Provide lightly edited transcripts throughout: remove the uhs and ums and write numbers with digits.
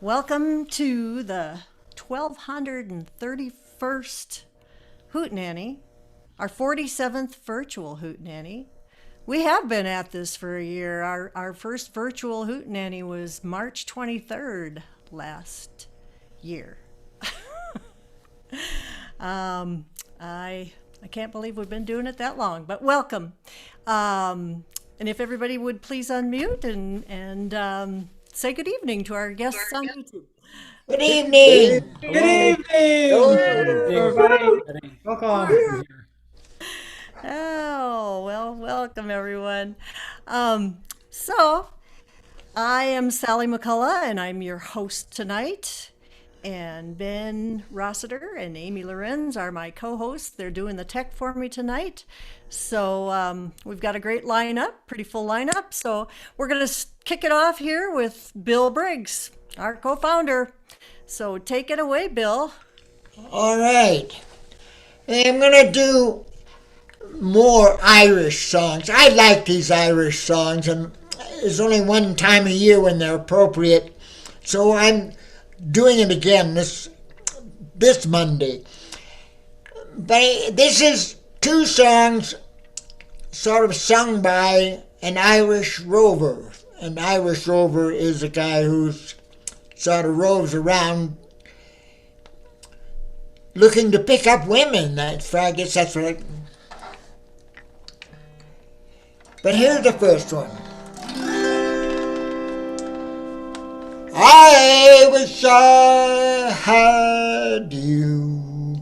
Welcome to the 1231st Hootenanny, our 47th virtual Hootenanny. We have been at this for a year. Our first virtual Hootenanny was March 23rd last year. I can't believe we've been doing it that long, but welcome. And if everybody would please unmute and say good evening to our guests on YouTube. Good evening. Good evening. Everybody. Welcome. Oh, well, welcome everyone. So I am Sally McCullough and I'm your host tonight. And Ben Rossiter and Amy Lorenz are my co-hosts. They're doing the tech for me tonight. So we've got a great lineup, pretty full lineup. So we're going to kick it off here with Bill Briggs, our co-founder. So take it away, Bill. All right. I'm going to do more Irish songs. I like these Irish songs, and there's only one time a year when they're appropriate. So I'm doing it again this Monday. But this is two songs sort of sung by an Irish rover. An Irish rover is a guy who's sort of roves around looking to pick up women. I guess that's what But here's the first one. I wish I had you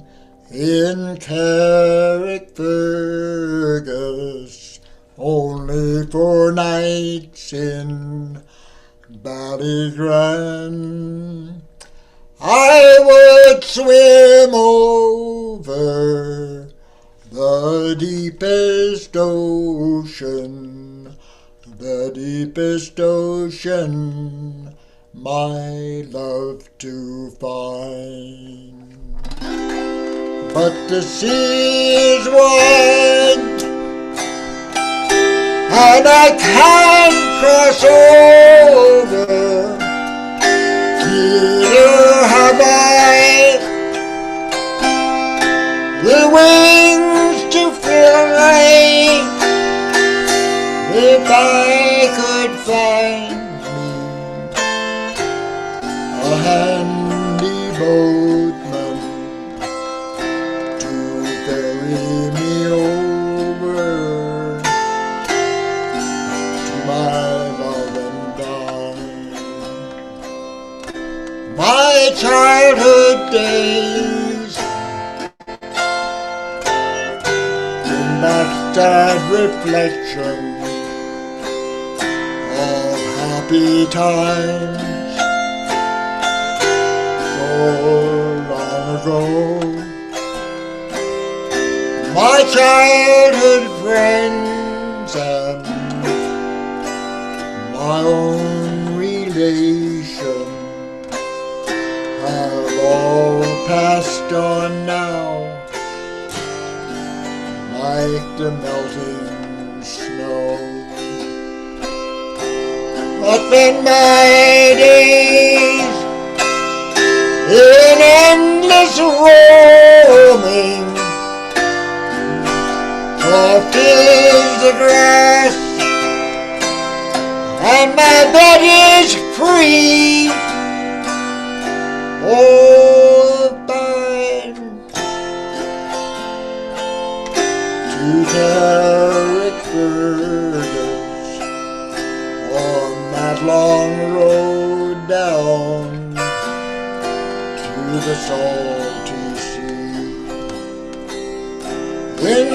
in Carrickfergus, only for nights in Ballygran. I would swim over the deepest ocean, my love to find. But the sea is wide, and I can't cross over. Neither have I the wings to fly. If I could find a handy boatman to ferry me over to my love and die. My childhood days in that sad reflection of happy times long ago. My childhood friends and my own relation have all passed on now, like the melting snow. But in my days in endless roaming, soft is the grass, and my bed is free. Oh, fine to Carrickfergus on that long road down the salty sea. In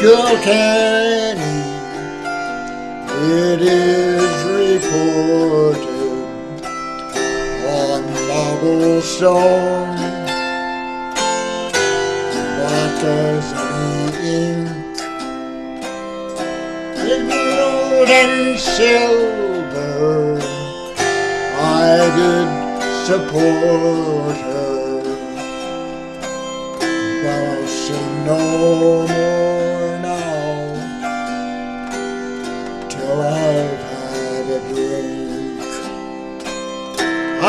Kilkenny it is reported on cobblestone, black as any ink, in gold and silver I did support her, but I'll sing no more now till I've had a drink. I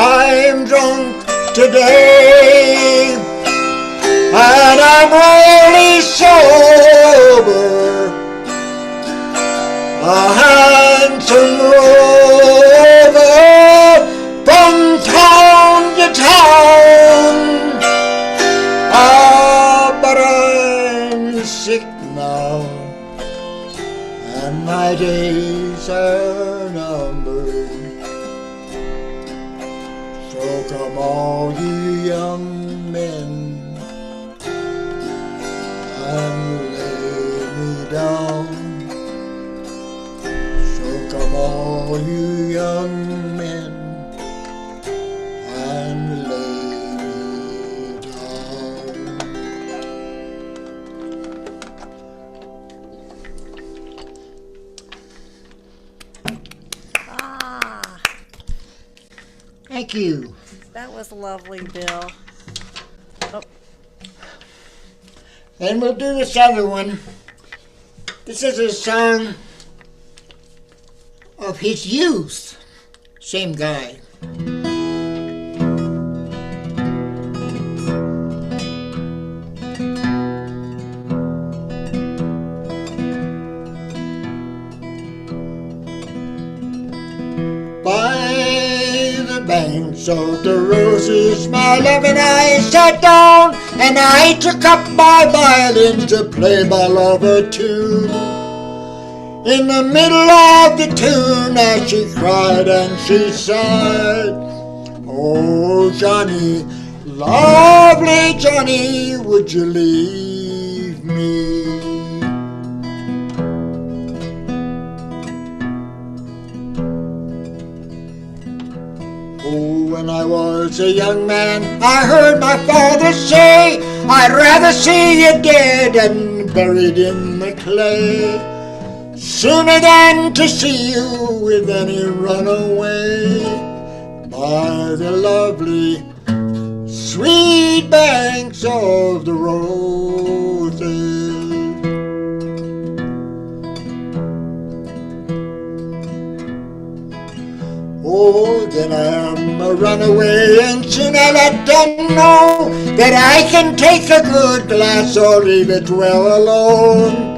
been drunk today, and I'm really sober. A handsome rover from town to town. Ah, but I'm sick now, and my days are numbered. So come all you young men and lay me down. So come all you young men and lay me down. Ah, Thank you. that was lovely, Bill. Oh, And we'll do this other one. This is a song of his youth. Same guy. By the banks of the roses, my love and I sat down, and I took up my violin to play my love a tune. In the middle of the tune, as she cried and she sighed, oh Johnny, lovely Johnny, would you leave me? Oh, when I was a young man, I heard my father say, I'd rather see you dead and buried in the clay, sooner than to see you with any runaway by the lovely sweet banks of the roses. Oh, then I am a runaway, and soon I let them know that I can take a good glass or leave it well alone.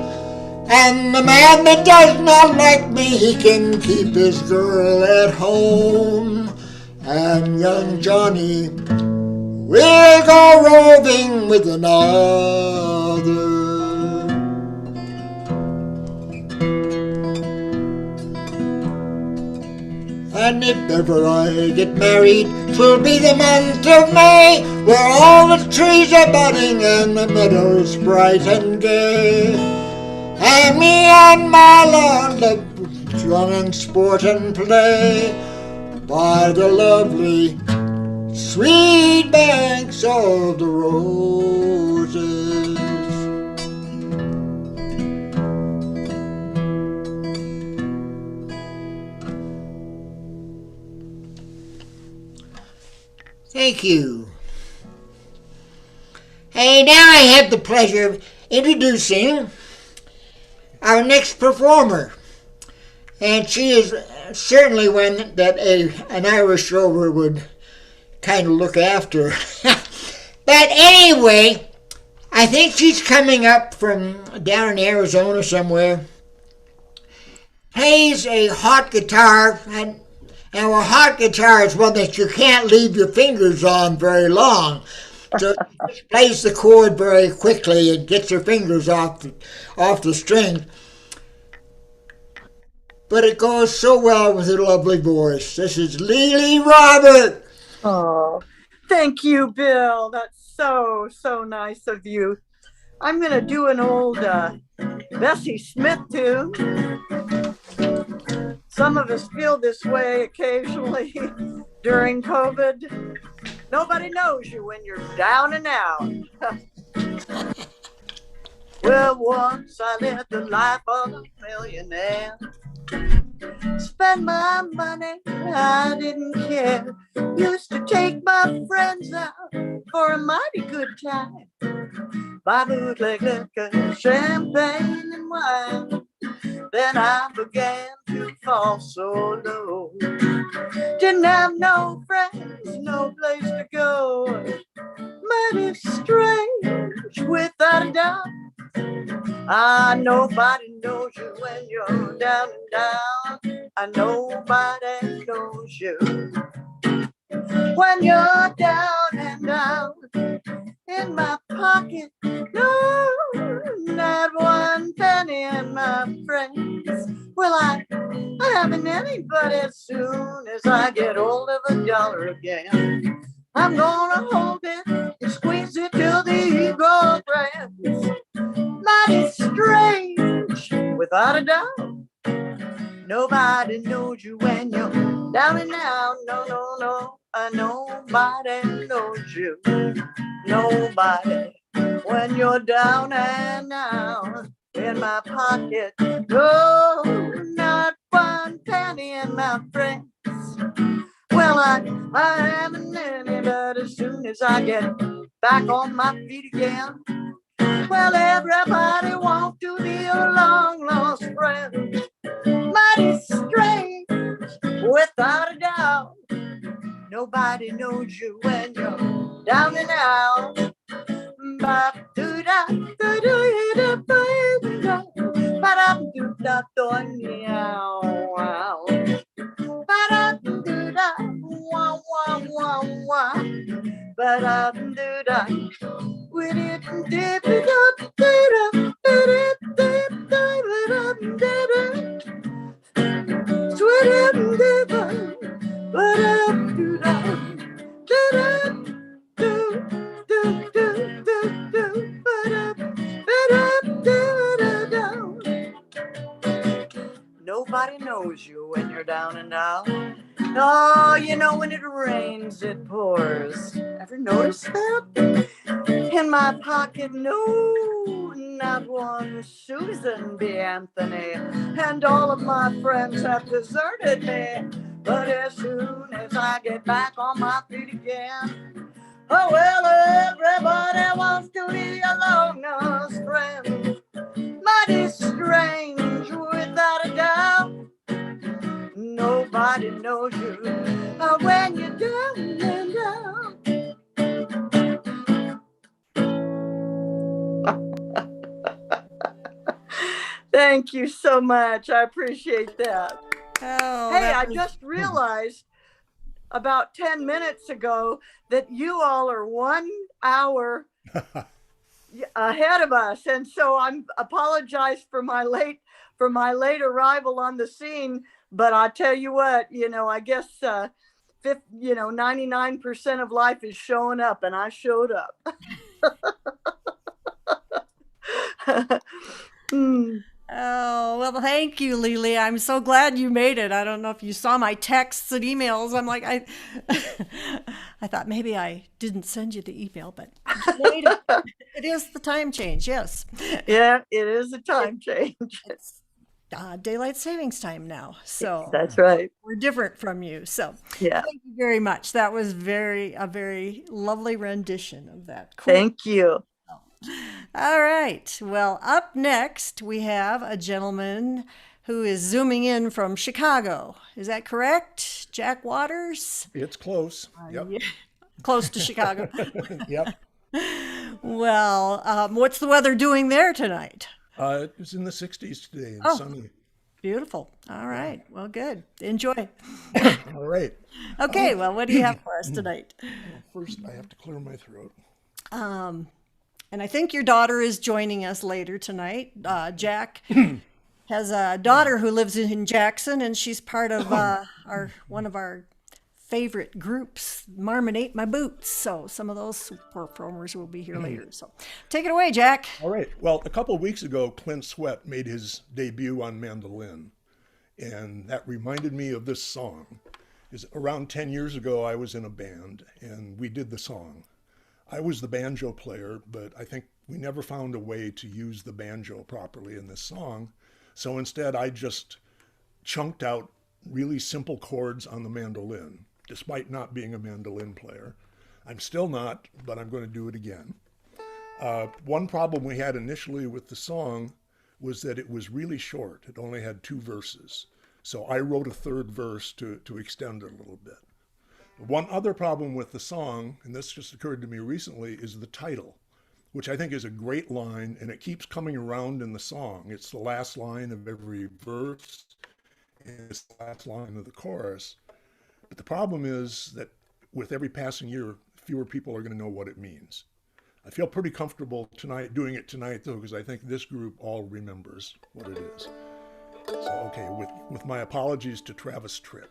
And the man that does not like me, he can keep his girl at home. And young Johnny will go roving with another. And if ever I get married, 'twill be the month of May, where all the trees are budding and the meadows bright and gay. And me and my lord love to run and sport and play by the lovely sweet banks of the roses. Thank you. Hey, now I have the pleasure of introducing our next performer. And she is certainly one that an Irish rover would kind of look after. But anyway, I think she's coming up from down in Arizona somewhere. Plays a hot guitar, and a hot guitar is one that you can't leave your fingers on very long. So she plays the chord very quickly and gets her fingers off the string. But it goes so well with her lovely voice. This is Lily Robert. Oh, thank you, Bill. That's so nice of you. I'm going to do an old Bessie Smith tune. Some of us feel this way occasionally during COVID. Nobody knows you when you're down and out. Well, once I lived the life of a millionaire. Spend my money, I didn't care. Used to take my friends out for a mighty good time. Buy bootleg liquor, champagne and wine. Then I began to fall so low. Didn't have no friends, no Nobody knows you when you're down and down. Nobody knows you when you're down and down. In my pocket, no, not one penny, and my friends, well, I haven't any, but as soon as I get hold of a dollar again, I'm gonna hold it and squeeze it till the ego grabs. Mighty strange, without a doubt. Nobody knows you when you're down and out. No, no, no. Nobody knows you. Nobody when you're down and out. In my pocket, no, not one penny, in my friends. Well, I haven't any, but as soon as I get back on my feet again, well, everybody wants to be a long lost friend. Mighty strange, without a doubt. Nobody knows you when you're down and out. Nobody knows you when you're down and out. Oh, you know, when it rains, it pours. Ever notice that? In my pocket, no, not one Susan B. Anthony. And all of my friends have deserted me. But as soon as I get back on my feet again, oh, well, everybody wants to be a long-lost friend. Mighty strange, without a doubt. Nobody knows you when you're down and down. Thank you so much. I appreciate that. Oh, Hey, that I was- just realized about 10 minutes ago that you all are 1 hour ahead of us, and so I'm apologize for my late arrival on the scene. But I tell you what, you know, I guess 99% of life is showing up, and I showed up. Oh, well, thank you, Lily. I'm so glad you made it. I don't know if you saw my texts and emails. I'm like, I thought maybe I didn't send you the email, but it is the time change. Yes. Yeah, it is a time change. It's daylight savings time now. So That's right. we're different from you. So Yeah. thank you very much. That was a very lovely rendition of that. Cool. Thank you. All right. Well, up next, we have a gentleman who is zooming in from Chicago. Is that correct? Jack Waters? It's close. Yep. Yeah. Close to Chicago. Yep. Well, what's the weather doing there tonight? It was in the 60s today and Oh. sunny. Beautiful. All right. Well, good. Enjoy. All right. Okay. Well, what do you have for us tonight? First, I have to clear my throat. And I think your daughter is joining us later tonight. Jack has a daughter who lives in Jackson, and she's part of one of our favorite groups, Marmonate My Boots. So some of those performers will be here later. So take it away, Jack. All right. Well, a couple of weeks ago, Clint Sweat made his debut on mandolin, and that reminded me of this song. Around 10 years ago, I was in a band, and we did the song. I was the banjo player, but I think we never found a way to use the banjo properly in this song. So instead, I just chunked out really simple chords on the mandolin, despite not being a mandolin player. I'm still not, but I'm going to do it again. One problem we had initially with the song was that it was really short. It only had 2 verses. So I wrote a third verse to extend it a little bit. One other problem with the song, and this just occurred to me recently, is the title, which I think is a great line, and it keeps coming around in the song. It's the last line of every verse, and it's the last line of the chorus. But the problem is that with every passing year, fewer people are going to know what it means. I feel pretty comfortable tonight doing it tonight, though, because I think this group all remembers what it is. So, okay, with my apologies to Travis Tritt.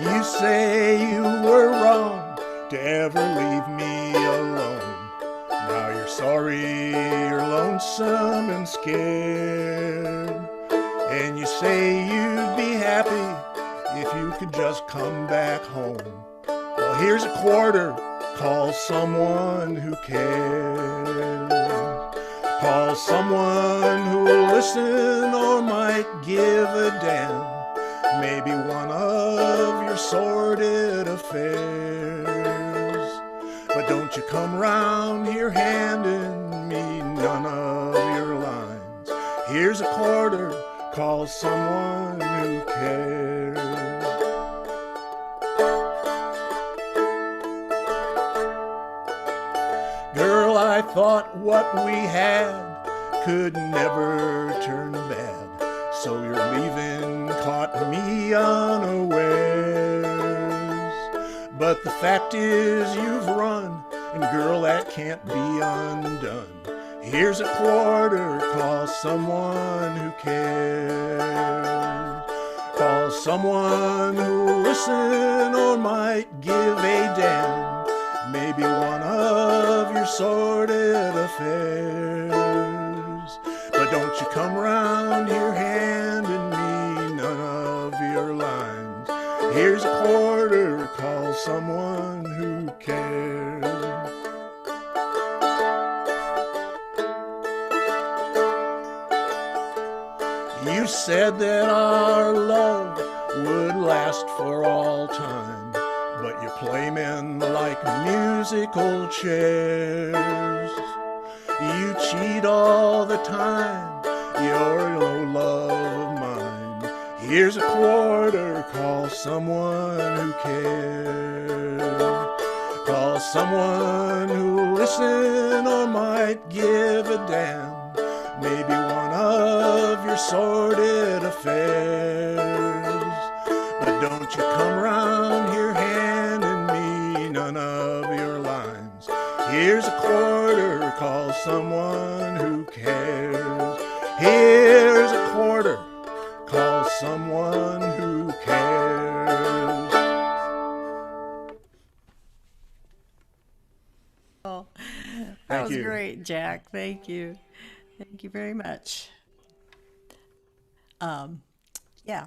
You say you were wrong to ever leave me alone. Now you're sorry, you're lonesome and scared. And you say you'd be happy if you could just come back home. Well, here's a quarter. Call someone who cares. Call someone who'll listen or might give a damn. Maybe one of your sordid affairs. But don't you come round here handing me none of your lines. Here's a quarter, call someone who cares. Girl, I thought what we had could never turn bad. So your leaving caught me unawares. But the fact is you've run, and girl, that can't be undone. Here's a quarter, call someone who cares. Call someone who'll listen or might give a damn. Maybe one of your sordid affairs. But don't you come round here handing me none of your lines. Here's a quarter, call someone who cares. You said that our love would last for all time, but you play men like musical chairs. You cheat all the time, you're no love of mine. Here's a quarter, call someone who cares. Call someone who'll listen or might give a damn. Maybe one of your sordid affairs. But don't you come round here handing me none of your lines. Here's a quarter, call someone who cares. Here's a quarter, call someone who cares. Oh, that Thank was you. great, Jack. Thank you. Thank you very much. Yeah.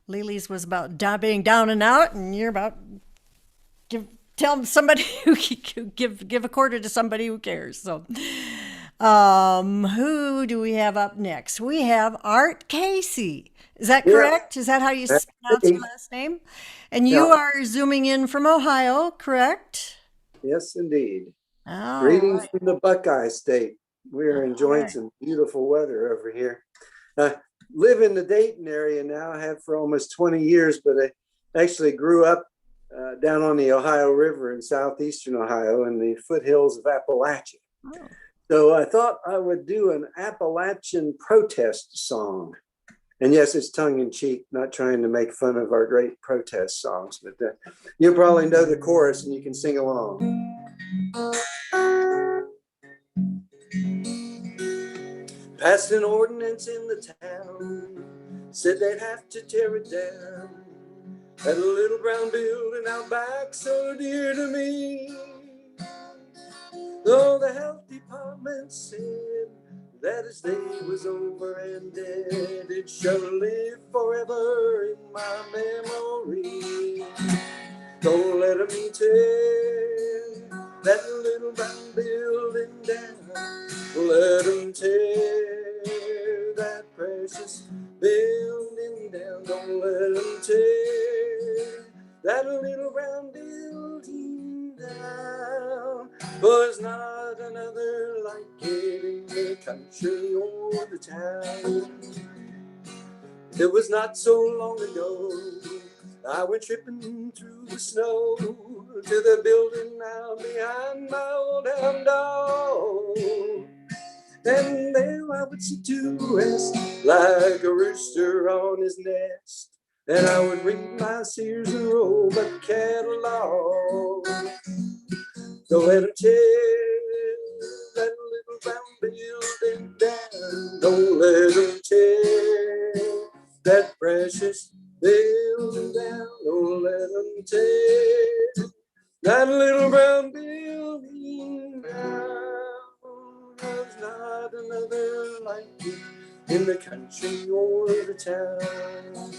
Lily's was about being down and out, and you're about tell somebody who give a quarter to somebody who cares. So, who do we have up next? We have Art Casey. Is that correct? Is that how you pronounce your last name? And you are zooming in from Ohio, correct? Yes, indeed. All Greetings right. from the Buckeye State. We're enjoying right. some beautiful weather over here. Live in the Dayton area now. I have for almost 20 years, but I actually grew up down on the Ohio River in southeastern Ohio in the foothills of Appalachia. Oh. So I thought I would do an Appalachian protest song. And yes, it's tongue in cheek, not trying to make fun of our great protest songs, but you'll probably know the chorus and you can sing along. Passed an ordinance in the town, said they'd have to tear it down. Had a little brown building out back so dear to me. Though the health department said that his day was over and dead, it shall live forever in my memory. Don't let me tear that little brown building down. Let them tear that precious building down. Don't let them tear that little brown building down. There's not another like it in the country or the town. It was not so long ago I went tripping through the snow to the building out behind my old hound dog. And there I would sit to rest like a rooster on his nest. And I would read my Sears and Roebuck catalog. Don't let him tear that little brown building down. Don't let him tear that precious building down. Don't let him tear that little brown building down. There's not another like it in the country or the town.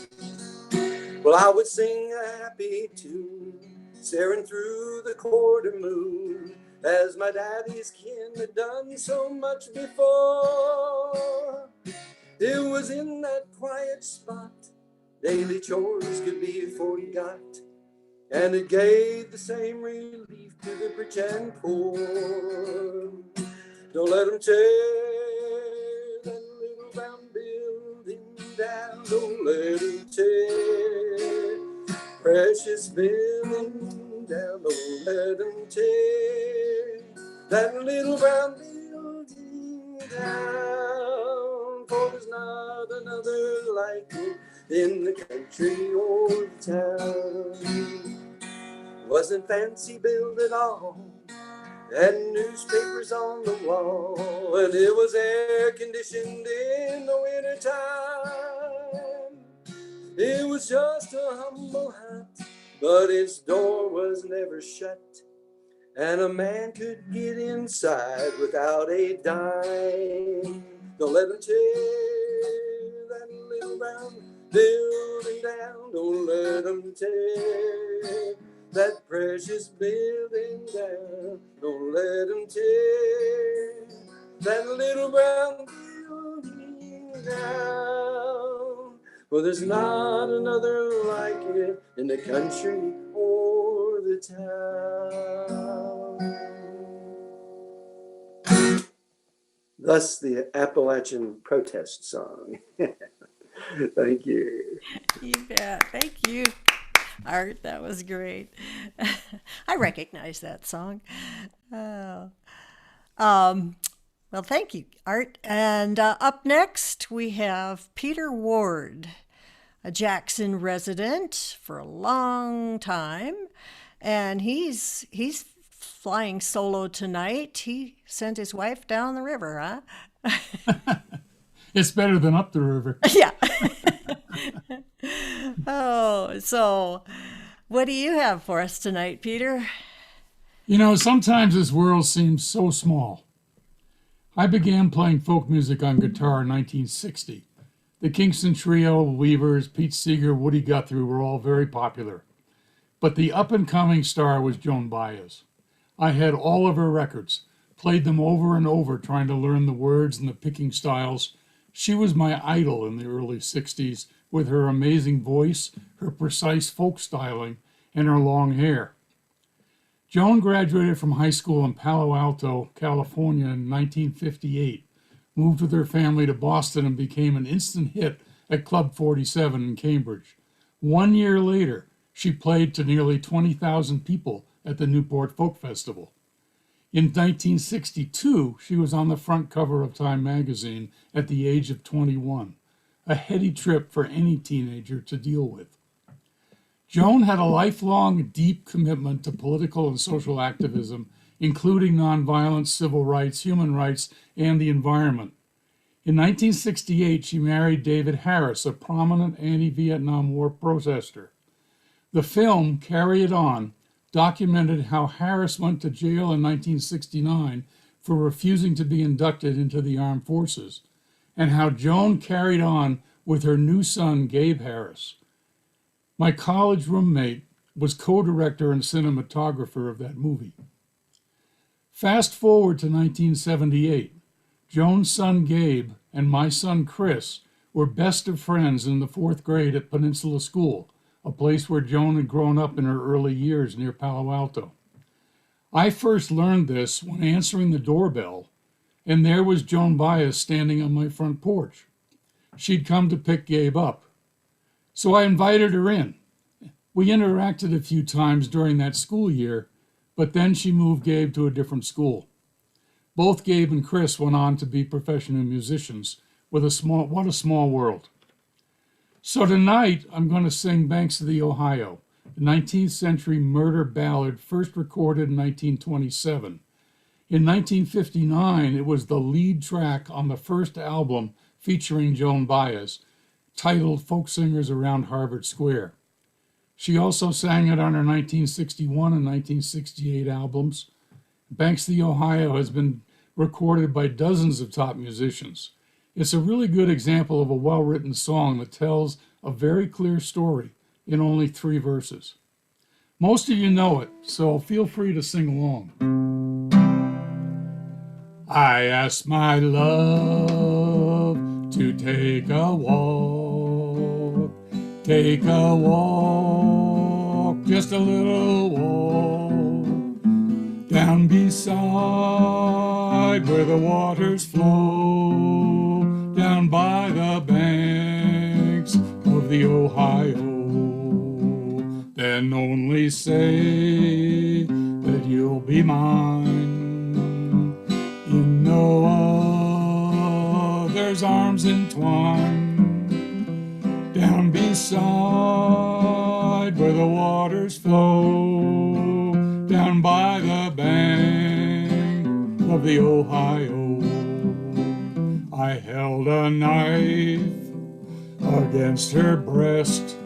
Well, I would sing a happy tune, staring through the quarter moon, as my daddy's kin had done so much before. It was in that quiet spot daily chores could be forgot, and it gave the same relief to the rich and poor. Don't let them tear that little brown building down. Don't let them tear precious building down. Don't let them tear that little brown building down. For there's not another like it in the country or the town. Wasn't fancy built at all, and newspapers on the wall, and it was air conditioned in the winter time. It was just a humble hut, but its door was never shut, and a man could get inside without a dime. Don't let them tear that little brown building down. Don't let them tear that precious building down. Don't let them tear that little brown building down. For there's not another like it in the country or the town. Thus the Appalachian protest song. Thank you. You bet. Thank you, Art. That was great. I recognize that song. Oh. Well, thank you, Art. And up next, we have Peter Ward, a Jackson resident for a long time, and he's flying solo tonight. He sent his wife down the river, huh? It's better than up the river. Yeah. Oh, so what do you have for us tonight, Peter? You know, sometimes this world seems so small. I began playing folk music on guitar in 1960. The Kingston Trio, Weavers, Pete Seeger, Woody Guthrie were all very popular. But the up-and-coming star was Joan Baez. I had all of her records, played them over and over, trying to learn the words and the picking styles. She was my idol in the early 60s with her amazing voice, her precise folk styling, and her long hair. Joan graduated from high school in Palo Alto, California in 1958, moved with her family to Boston and became an instant hit at Club 47 in Cambridge. 1 year later, she played to nearly 20,000 people at the Newport Folk Festival. In 1962, she was on the front cover of Time magazine at the age of 21, a heady trip for any teenager to deal with. Joan had a lifelong, deep commitment to political and social activism, including nonviolence, civil rights, human rights, and the environment. In 1968, she married David Harris, a prominent anti-Vietnam War protester. The film, Carry It On, documented how Harris went to jail in 1969 for refusing to be inducted into the armed forces, and how Joan carried on with her new son, Gabe Harris. My college roommate was co-director and cinematographer of that movie. Fast forward to 1978. Joan's son, Gabe, and my son, Chris, were best of friends in the 4th grade at Peninsula School, a place where Joan had grown up in her early years near Palo Alto. I first learned this when answering the doorbell, and there was Joan Baez standing on my front porch. She'd come to pick Gabe up. So I invited her in, We interacted a few times during that school year, but then she moved Gabe to a different school. Both Gabe and Chris went on to be professional musicians with what a small world. So tonight, I'm going to sing Banks of the Ohio, the 19th century murder ballad first recorded in 1927. In 1959, it was the lead track on the first album featuring Joan Baez, titled Folk Singers Around Harvard Square. She also sang it on her 1961 and 1968 albums. Banks of the Ohio has been recorded by dozens of top musicians. It's a really good example of a well-written song that tells a very clear story in only 3 verses. Most of you know it, so feel free to sing along. I asked my love to take a walk, just a little walk, down beside where the waters flow, down by the banks of the Ohio. Then only say that you'll be mine in no other's arms entwined, down beside where the waters flow, down by the bank of the Ohio. I held a knife against her breast,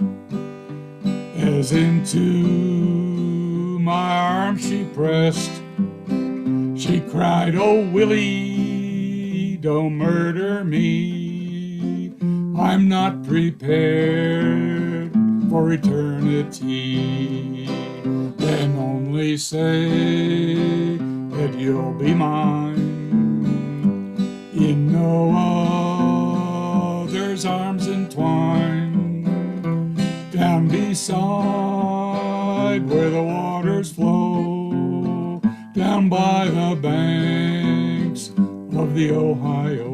as into my arms she pressed. She cried, "Oh, Willie, don't murder me. I'm not prepared for eternity." Then only say that you'll be mine in no other's arms entwined, down beside where the waters flow, down by the banks of the Ohio.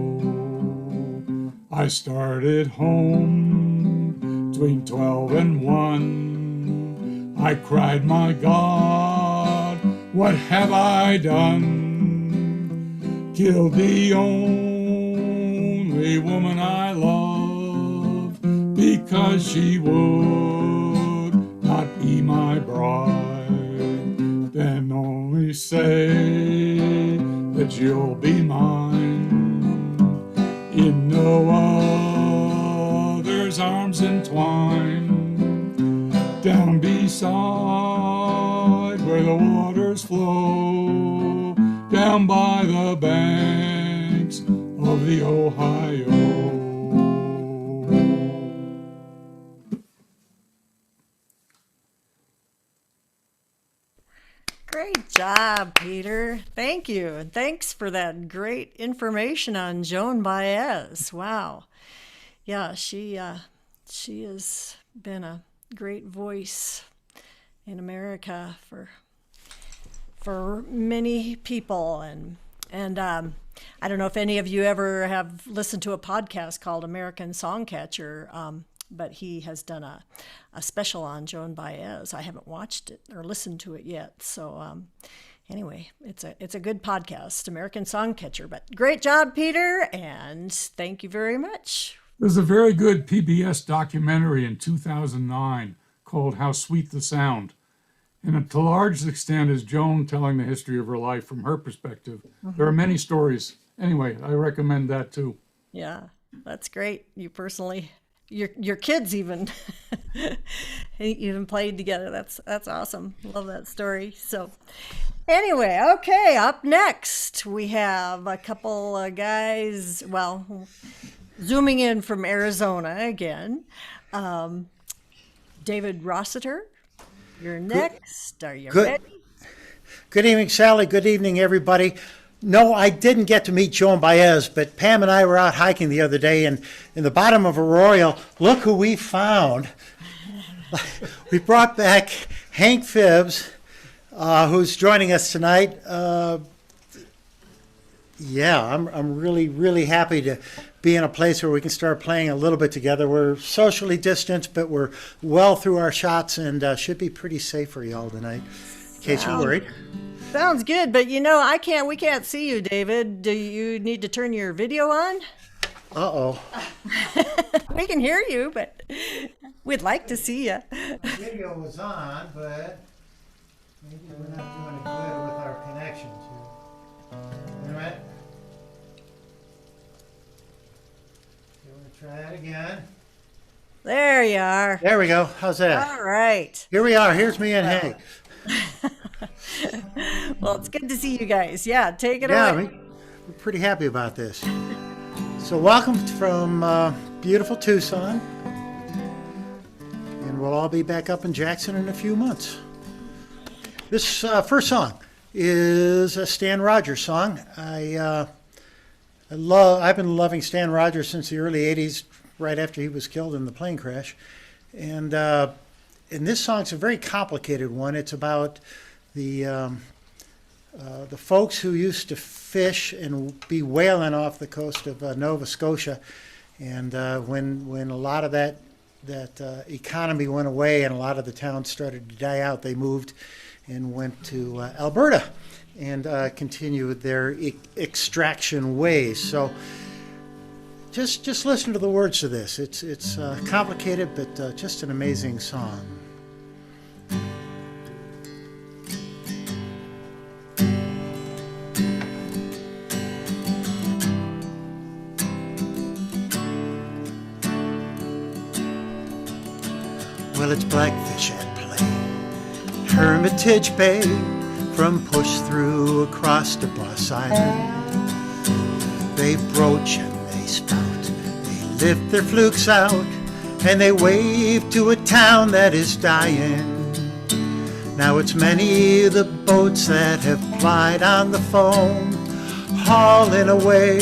I started home between 12 and 1. I cried, "My God, what have I done? Killed the only woman I loved because she would not be my bride." Then only say that you'll be mine in no other's arms entwined, down beside where the waters flow, down by the banks of the Ohio. Great job, Peter. Thank you. And thanks for that great information on Joan Baez. Wow. Yeah, she has been a great voice in America for many people. And I don't know if any of you ever have listened to a podcast called American Songcatcher, but he has done a special on Joan Baez. I haven't watched it or listened to it yet. So anyway, it's a good podcast, American Songcatcher. But great job, Peter, and thank you very much. There's a very good PBS documentary in 2009 called How Sweet the Sound. And to a large extent is Joan telling the history of her life from her perspective. Mm-hmm. There are many stories. Anyway, I recommend that too. Yeah, that's great. You personally... Your kids even played together. That's awesome. Love that story. So anyway, okay, up next we have a couple of guys, well, zooming in from Arizona again. David Rossiter, you're next. Are you ready? Good evening, Sally. Good evening, everybody. No, I didn't get to meet Joan Baez, but Pam and I were out hiking the other day, and in the bottom of Arroyo, look who we found. We brought back Hank Phibbs, who's joining us tonight. Yeah, I'm really, really happy to be in a place where we can start playing a little bit together. We're socially distanced, but we're well through our shots and should be pretty safe for y'all tonight, in case you're worried. Sounds good, but we can't see you, David. Do you need to turn your video on? Uh-oh. We can hear you, but we'd like to see you. The video was on, but maybe we're not doing it good with our connections here. Wait a minute. You want to try that again? There you are. There we go. How's that? All right. Here we are. Here's me and Hank. Well, it's good to see you guys. Yeah, take it Yeah, away. we're pretty happy about this. So welcome from beautiful Tucson. And we'll all be back up in Jackson in a few months. This first song is a Stan Rogers song. I've been loving Stan Rogers since the early 80s, right after he was killed in the plane crash. And this song's a very complicated one. It's about the folks who used to fish and be whaling off the coast of Nova Scotia, and when a lot of that economy went away and a lot of the towns started to die out, they moved and went to Alberta and continued their extraction ways. So just listen to the words to this. It's complicated, but just an amazing song. Well, it's blackfish at play, Hermitage Bay, from push through across to Boss Island. They broach and they spout, they lift their flukes out, and they wave to a town that is dying. Now it's many the boats that have plied on the foam, hauling away,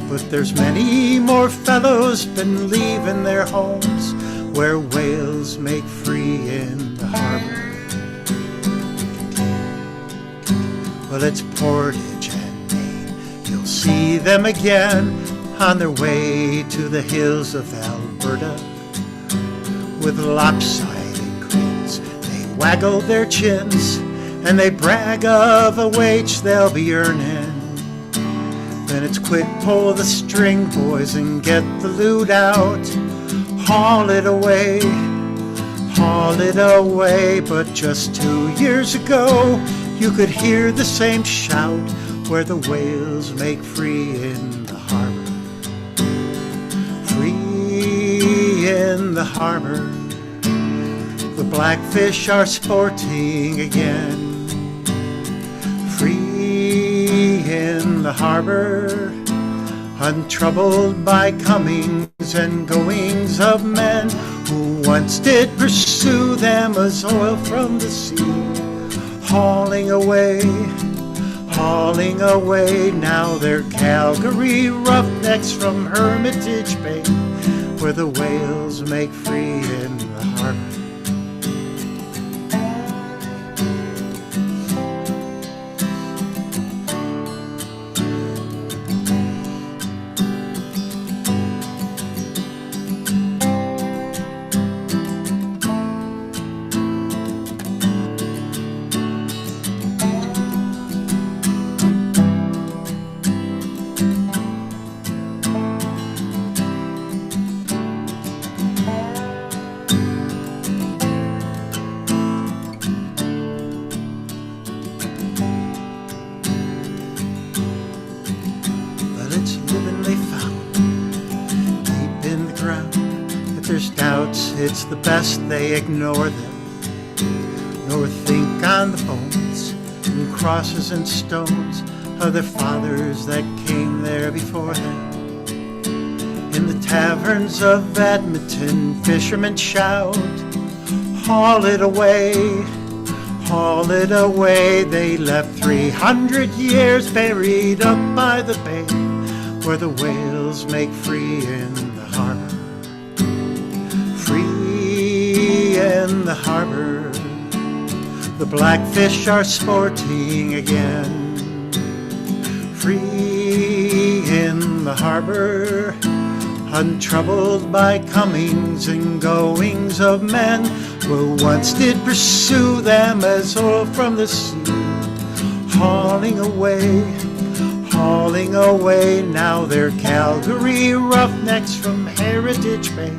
but there's many more fellows been leaving their homes where whales make free in the harbor. Well, it's Portage and Maine, you'll see them again on their way to the hills of Alberta. With lopsided grins, they waggle their chins, and they brag of a wage they'll be earning. Then it's quick, pull the string, boys, and get the loot out. Haul it away, but just 2 years ago, you could hear the same shout where the whales make free in the harbor. Free in the harbor, the blackfish are sporting again. Free in the harbor, untroubled by comings and goings of men who once did pursue them as oil from the sea. Hauling away, now they're Calgary roughnecks from Hermitage Bay, where the whales make free in the harbor. It's the best they ignore them, nor think on the bones and crosses and stones of their fathers that came there before them. In the taverns of Edmonton, fishermen shout, haul it away, they left 300 years buried up by the bay, where the whales make free in the harbor. In the harbor, the blackfish are sporting again. Free in the harbor, untroubled by comings and goings of men who once did pursue them as oil from the sea, hauling away, now they're Calgary roughnecks from Heritage Bay,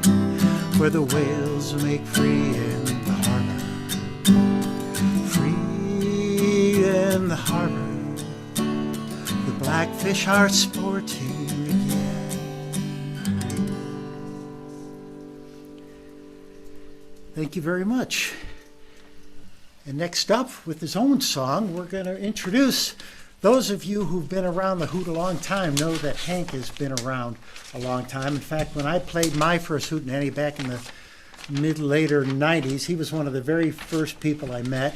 where the whales make free in the harbor. Free in the harbor, the blackfish are sporting again. Thank you very much. And next up, with his own song, we're going to introduce those of you who've been around the Hoot a long time know that Hank has been around a long time. In fact, when I played my first Hootenanny back in the later 90s, he was one of the very first people I met.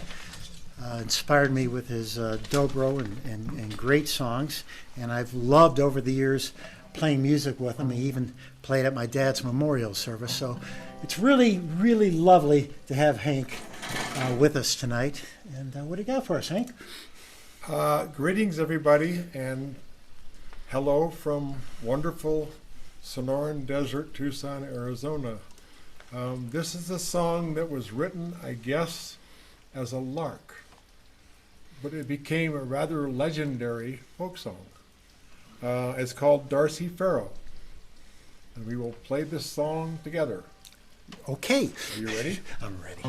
Inspired me with his dobro and great songs. And I've loved over the years playing music with him. He even played at my dad's memorial service. So it's really, really lovely to have Hank with us tonight. And what do you got for us, Hank? Greetings, everybody, and hello from wonderful Sonoran Desert, Tucson, Arizona. This is a song that was written, I guess, as a lark, but it became a rather legendary folk song. It's called Darcy Farrow, and we will play this song together. Okay. Are you ready? I'm ready.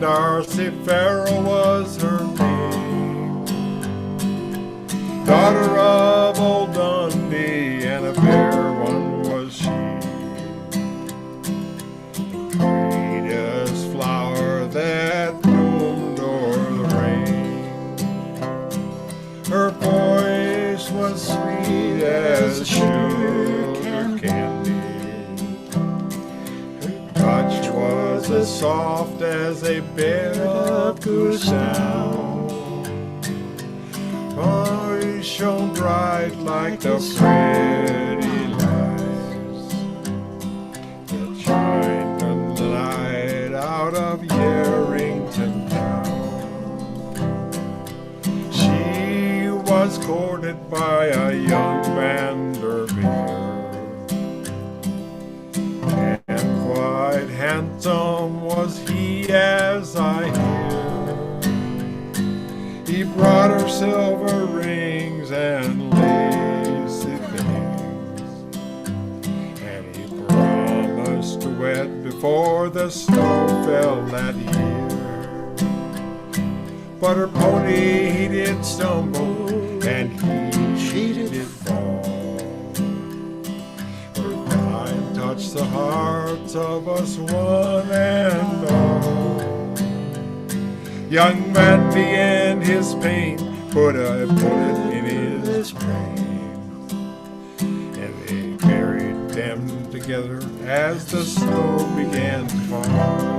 Darcy Farrow was her name, daughter of old Dundee, and a fair one was she. The prettiest flower that bloomed o'er the rain. Her voice was sweet as sugar candy. Her touch was as soft as a bed of goose down. Eyes shone bright like the pretty lights that shine in the night out of Yerington town. She was courted by a young Vanderveer, and quite handsome was he, as I hear. He brought her silver rings and lacy things, and he promised to wed before the snow fell that year. But her pony he did stumble, and she did fall. Her time touched the hearts of us one and all. Young man began his pain, put a bullet in his brain, and they buried them together as the snow began to fall.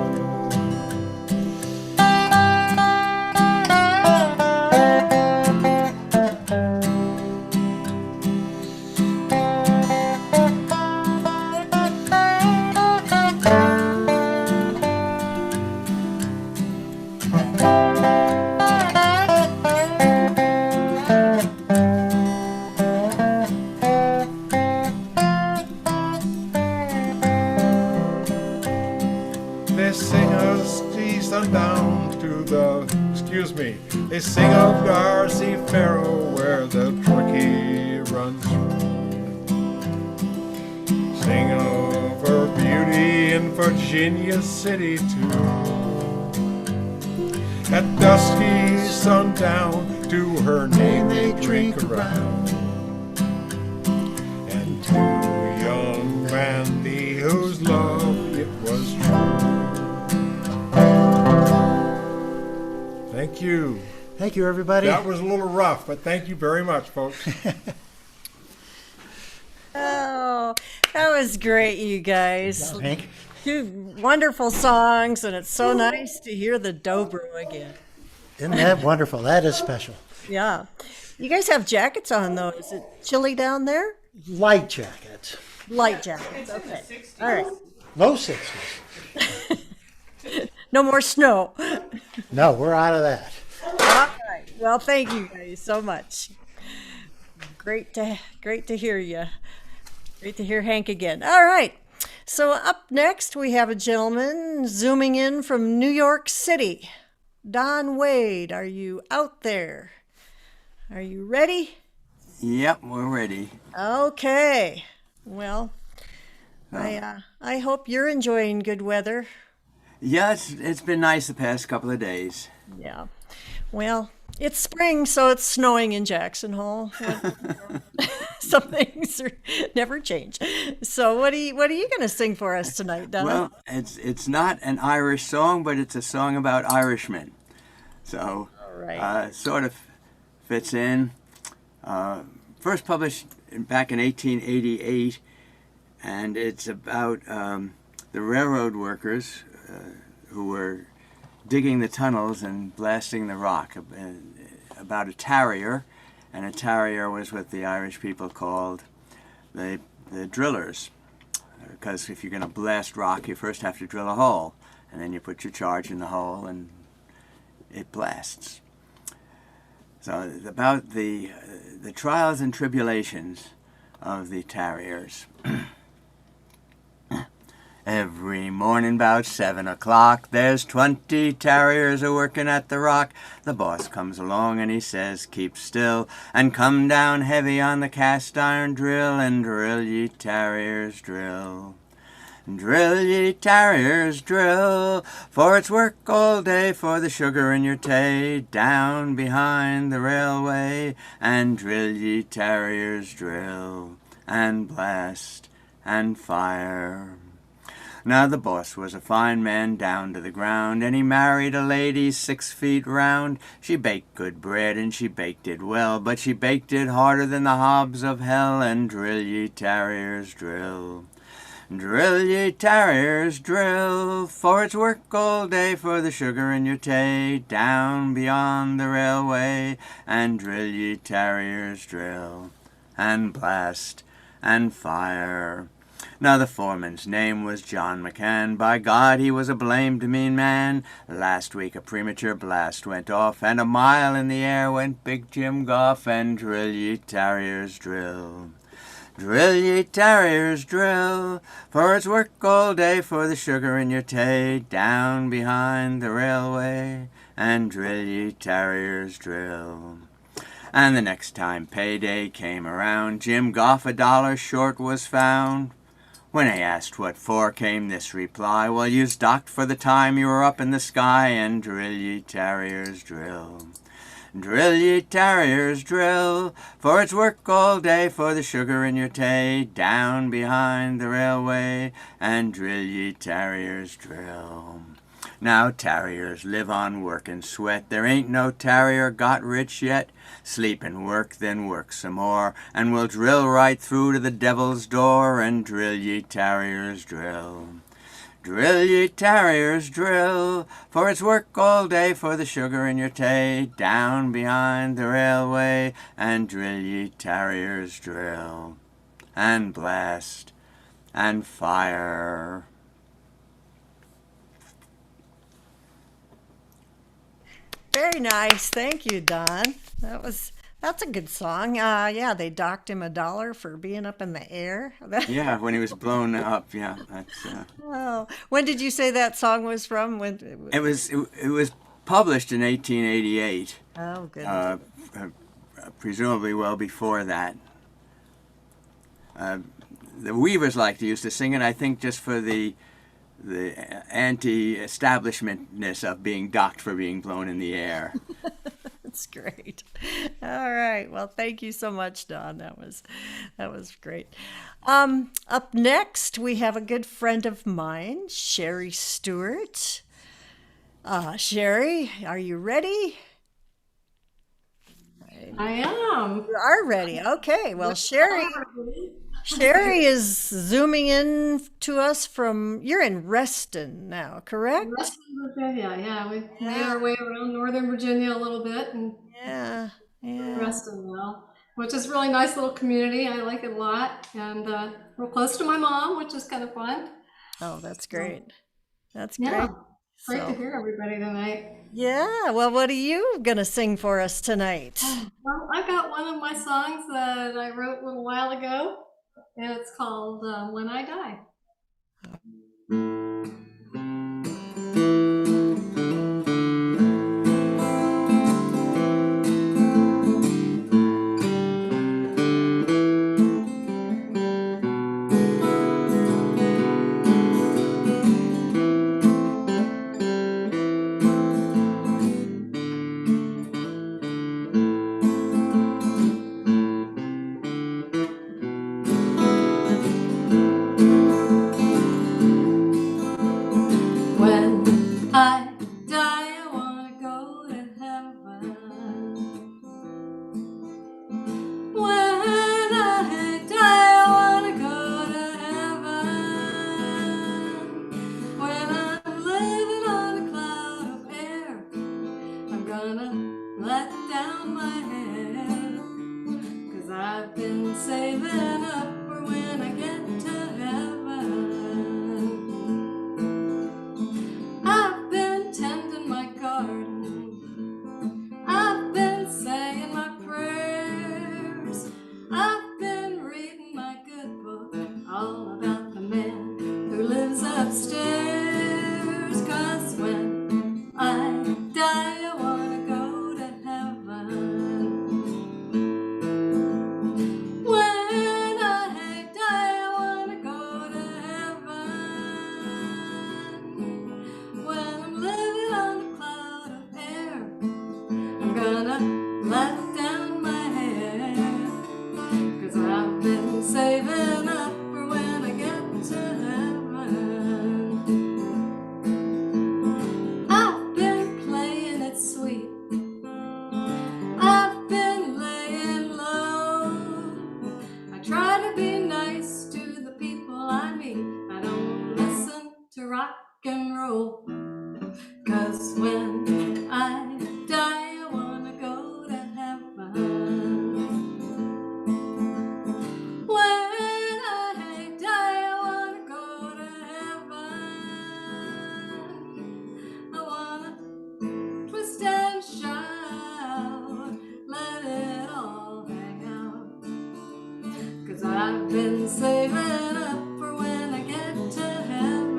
They sing of Darcy Farrow where the Truckee runs through. Sing of her beauty in Virginia City too. At dusky sundown to her name they drink around. Randy, whose love it was true. Thank you. Thank you, everybody. That was a little rough, but thank you very much, folks. Oh, that was great, you guys. Hank. Two wonderful songs, and it's so nice to hear the dobro again. Isn't that wonderful? That is special. Yeah. You guys have jackets on, though. Is it chilly down there? Light jackets. Light jackets. Okay. All right. Low 60s. No more snow. No, we're out of that. All right. Well, thank you guys so much. Great to hear you. Great to hear Hank again. All right. So up next, we have a gentleman zooming in from New York City. Don Wade, are you out there? Are you ready? Yep, we're ready. Okay. Well, I hope you're enjoying good weather. Yeah, it's been nice the past couple of days. Yeah. Well, it's spring, so it's snowing in Jackson Hole. Some things never change. So what are you going to sing for us tonight, Don? Well, it's not an Irish song, but it's a song about Irishmen. So All right. Sort of fits in. First published back in 1888, and it's about the railroad workers who were digging the tunnels and blasting the rock, about a tarrier, and a tarrier was what the Irish people called the drillers, because if you're going to blast rock, you first have to drill a hole, and then you put your charge in the hole and it blasts. So about the trials and tribulations of the tarriers. Every morning about 7 o'clock, there's 20 tarriers a-working at the rock. The boss comes along and he says, keep still, and come down heavy on the cast iron drill, and drill ye tarriers, drill. Drill ye tarriers, drill, for it's work all day for the sugar in your tay, down behind the railway, and drill ye tarriers, drill, and blast and fire. Now the boss was a fine man down to the ground, and he married a lady 6 feet round. She baked good bread, and she baked it well, but she baked it harder than the hobs of hell, and drill ye tarriers, drill. Drill ye tarriers, drill, for it's work all day for the sugar in your tay, down beyond the railway, and drill ye tarriers, drill, and blast and fire. Now the foreman's name was John McCann. By God, he was a blamed mean man. Last week a premature blast went off, and a mile in the air went Big Jim Goff, and drill ye tarriers, drill. Drill ye tarriers, drill, for it's work all day for the sugar in your tay, down behind the railway, and drill ye tarriers, drill. And the next time payday came around, Jim Goff $1 short was found. When they asked what for, came this reply, well, you's docked for the time you were up in the sky, and drill ye tarriers, drill. Drill ye tarriers, drill, for it's work all day for the sugar in your tay, down behind the railway, and drill ye tarriers, drill. Now tarriers live on work and sweat, there ain't no tarrier got rich yet. Sleep and work, then work some more, and we'll drill right through to the devil's door, and drill ye tarriers, drill. Drill ye tarriers, drill, for it's work all day for the sugar in your tay, down behind the railway, and drill ye tarriers, drill, and blast and fire. Very nice. Thank you, Don. That's a good song. Yeah, they docked him $1 for being up in the air. Yeah, when he was blown up. Yeah, that's. Oh, when did you say that song was from? When it was published in 1888. Oh, goodness. Presumably well before that. The Weavers used to sing it, I think, just for the anti-establishmentness of being docked for being blown in the air. That's great. All right. Well, thank you so much, Don. That was great. Up next, we have a good friend of mine, Sherry Stewart. Sherry, are you ready? I am. You are ready. Okay. Well, Sherry is zooming in to us from, you're in Reston now, correct? Reston, Virginia. Yeah, we made our way around Northern Virginia a little bit and Yeah. Yeah. Reston now, which is a really nice little community. I like it a lot. And we're close to my mom, which is kind of fun. Oh, that's So, great. That's yeah, great. great to So, hear everybody tonight. yeah. Well, what are you going to sing for us tonight? Well, I got one of my songs that I wrote a little while ago, and it's called When I Die. When I die, I wanna go to heaven. When I die, I wanna go to heaven. When I'm living on a cloud of air, I'm gonna let down my hair, 'cause I've been saving up for when I get to heaven. I've been tending my garden, I've been saying my prayers, I've been reading my good book all about the man who lives upstairs. 'Cause when I die, I wanna go to heaven. When I die, I wanna go to heaven. When I'm living on a cloud of air, I'm gonna let down my hair, 'cause I've been saving up for when I get to heaven. I've been playing it sweet, I've been laying low, I try to be nice to the people I meet, I don't listen to rock and roll. 'Cause when I die, I wanna go to heaven. When I die, I wanna go to heaven. I wanna twist and shout, let it all hang out, 'cause I've been saving up for when I get to heaven.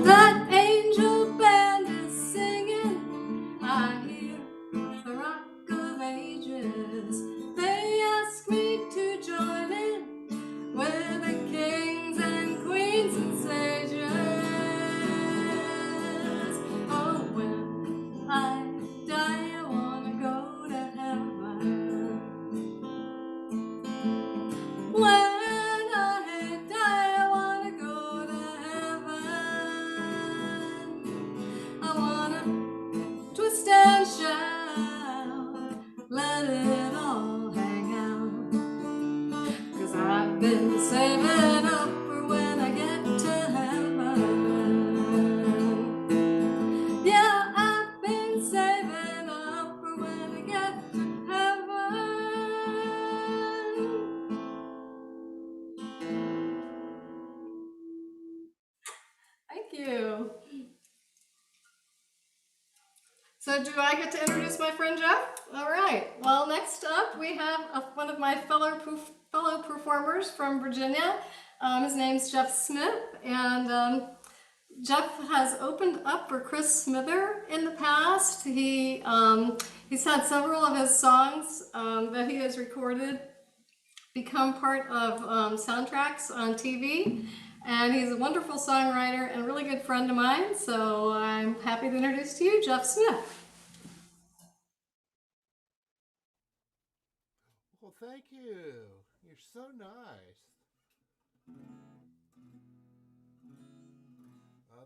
That angel band is singing, I hear the rock of ages. They ask me to join So do I get to introduce my friend Jeff? All right. Well, next up we have one of my fellow performers from Virginia. His name's Jeff Smith, and Jeff has opened up for Chris Smither in the past. He's had several of his songs that he has recorded become part of soundtracks on TV. And he's a wonderful songwriter and a really good friend of mine. So I'm happy to introduce to you Jeff Smith. Well, thank you. You're so nice.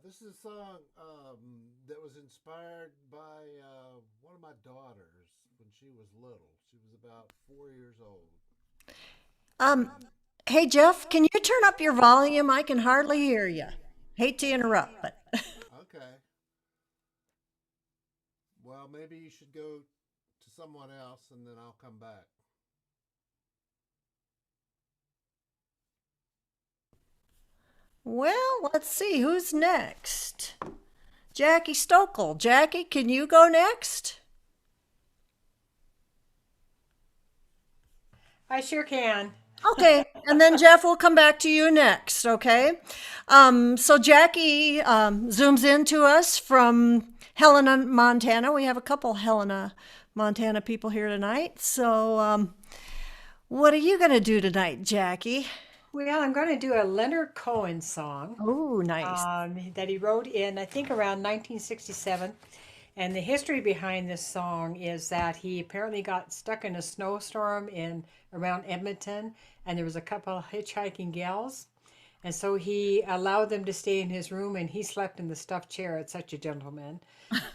This is a song that was inspired by one of my daughters when she was little. She was about 4 years old. Hey, Jeff, can you turn up your volume? I can hardly hear you. Hate to interrupt, but. Okay. Well, maybe you should go to someone else and then I'll come back. Well, let's see, who's next? Jackie Stokel. Jackie, can you go next? I sure can. Okay, and then Jeff will come back to you next, okay? So Jackie zooms in to us from Helena, Montana. We have a couple Helena, Montana people here tonight. So what are you going to do tonight, Jackie? Well, I'm going to do a Leonard Cohen song. Oh, nice. That he wrote in, I think, around 1967. And the history behind this song is that he apparently got stuck in a snowstorm around Edmonton, and there was a couple of hitchhiking gals. And so he allowed them to stay in his room, and he slept in the stuffed chair. It's such a gentleman.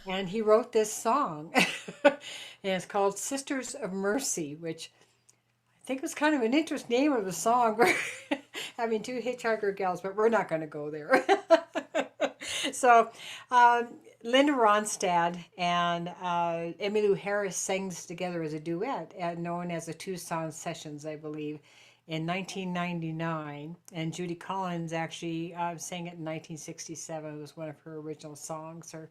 And he wrote this song. And it's called Sisters of Mercy, which I think was kind of an interesting name of a song. Having two hitchhiker gals, but we're not going to go there. So Linda Ronstadt and Emmylou Harris sang this together as a duet, known as the Tucson Sessions, I believe, in 1999. And Judy Collins actually sang it in 1967. It was one of her original songs, or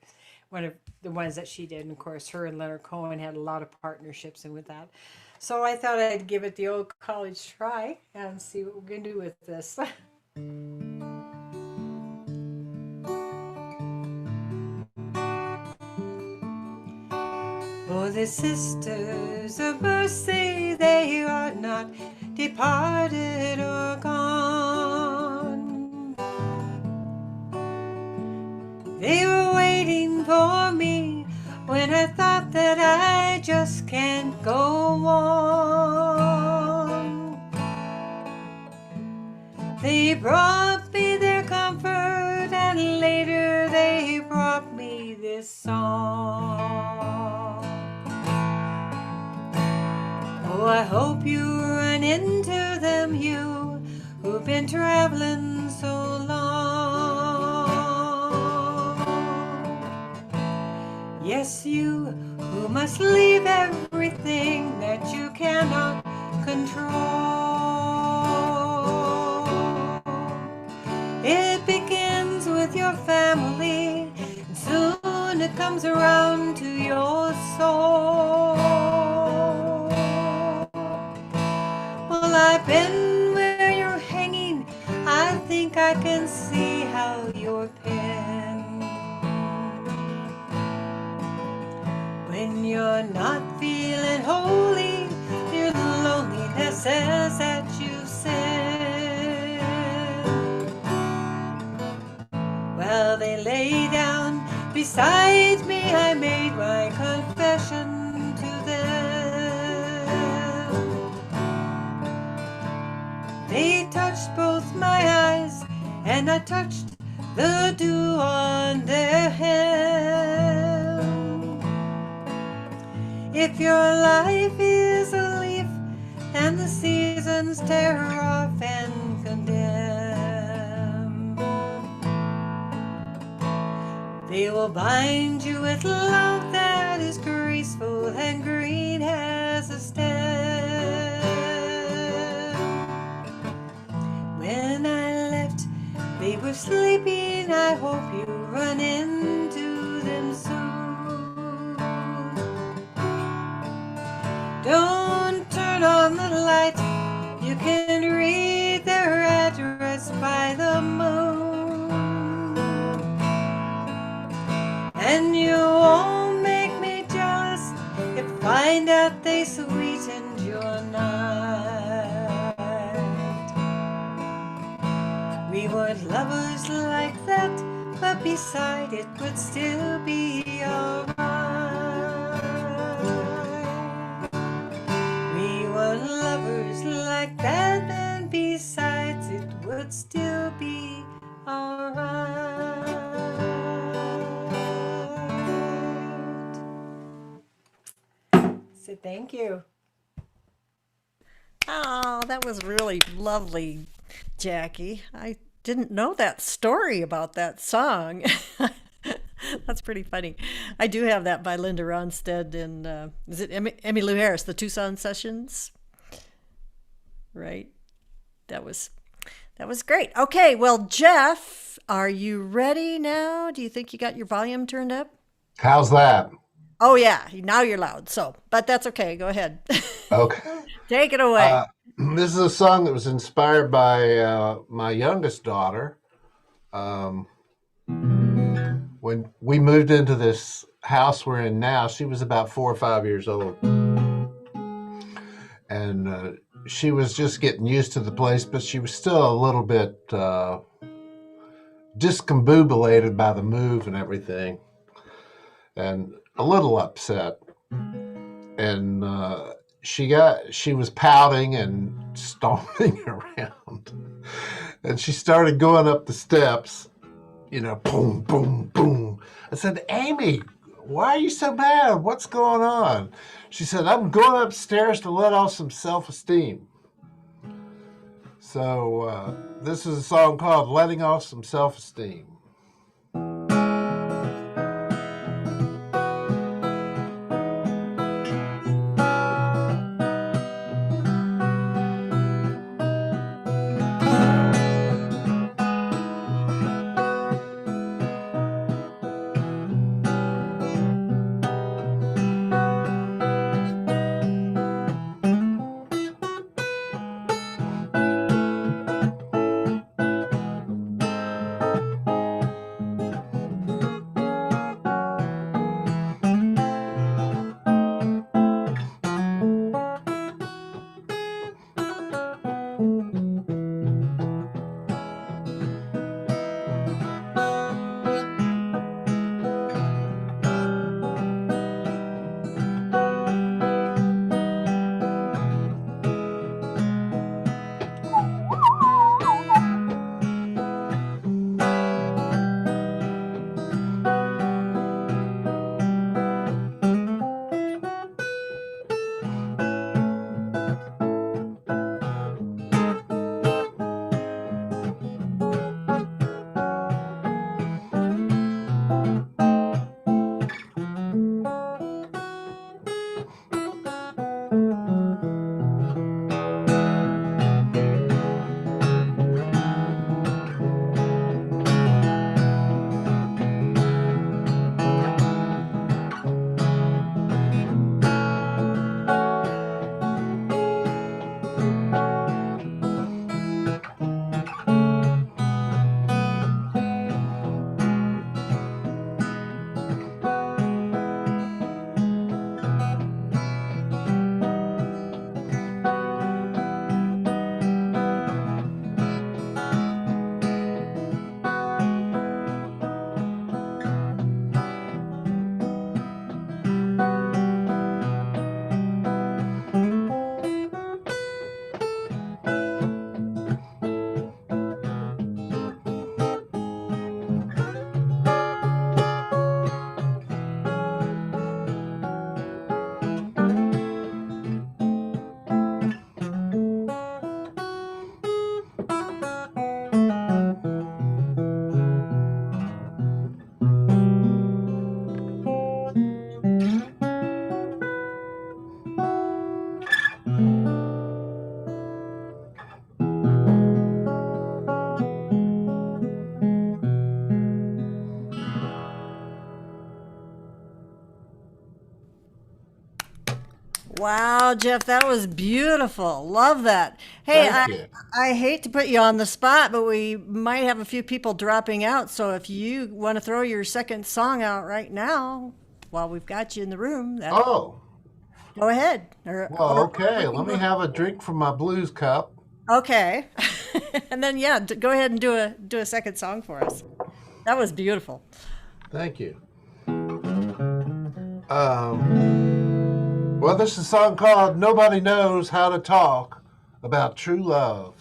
one of the ones that she did. And of course, her and Leonard Cohen had a lot of partnerships and with that. So I thought I'd give it the old college try and see what we're going to do with this. Oh, the sisters of mercy, they are not departed or gone. They were waiting for me when I thought that I just can't go on. They brought me their comfort, and later they brought me this song. Oh, I hope you run into them, you who've been traveling so long. Yes, you who must leave everything that you cannot control. It begins with your family, and soon it comes around to your soul. Well, I've been where you're hanging, I think I can see how you're pinned. When you're not feeling holy, your loneliness says that you sin. Well, they lay down beside me, I made my confession to them. They touched both my eyes, and I touched the dew on their hem. If your life is a leaf and the seasons tear off and condemn, they will bind you with love that is graceful and green as a stem. When I left, they were sleeping. I hope you run into them soon. weren't lovers like that, but beside it would still be alright. We weren't lovers like that, and besides it would still be alright. So thank you. Oh, that was really lovely, Jackie. I didn't know that story about that song. That's pretty funny. I do have that by Linda Ronstadt and is it Emmylou Harris, the Tucson Sessions? Right. That was great. Okay, well, Jeff, are you ready now? Do you think you got your volume turned up? How's that? Oh yeah, now you're loud. So, but that's okay. Go ahead. Okay. Take it away. This is a song that was inspired by my youngest daughter. When we moved into this house we're in now, she was about 4 or 5 years old. And she was just getting used to the place, but she was still a little bit discombobulated by the move and everything, and a little upset. And she was pouting and stomping around, and she started going up the steps, boom, boom, boom. I said, Amy, why are you so mad? What's going on? She said, I'm going upstairs to let off some self-esteem. So this is a song called Letting Off Some Self-Esteem. Wow, Jeff, that was beautiful. Love that. Hey, Thank you. I hate to put you on the spot, but we might have a few people dropping out. So if you want to throw your second song out right now, while we've got you in the room, Oh, go ahead. well, okay. Let me have a drink from my blues cup. Okay. And then go ahead and do a second song for us. That was beautiful. Thank you. Well, this is a song called Nobody Knows How to Talk About True Love.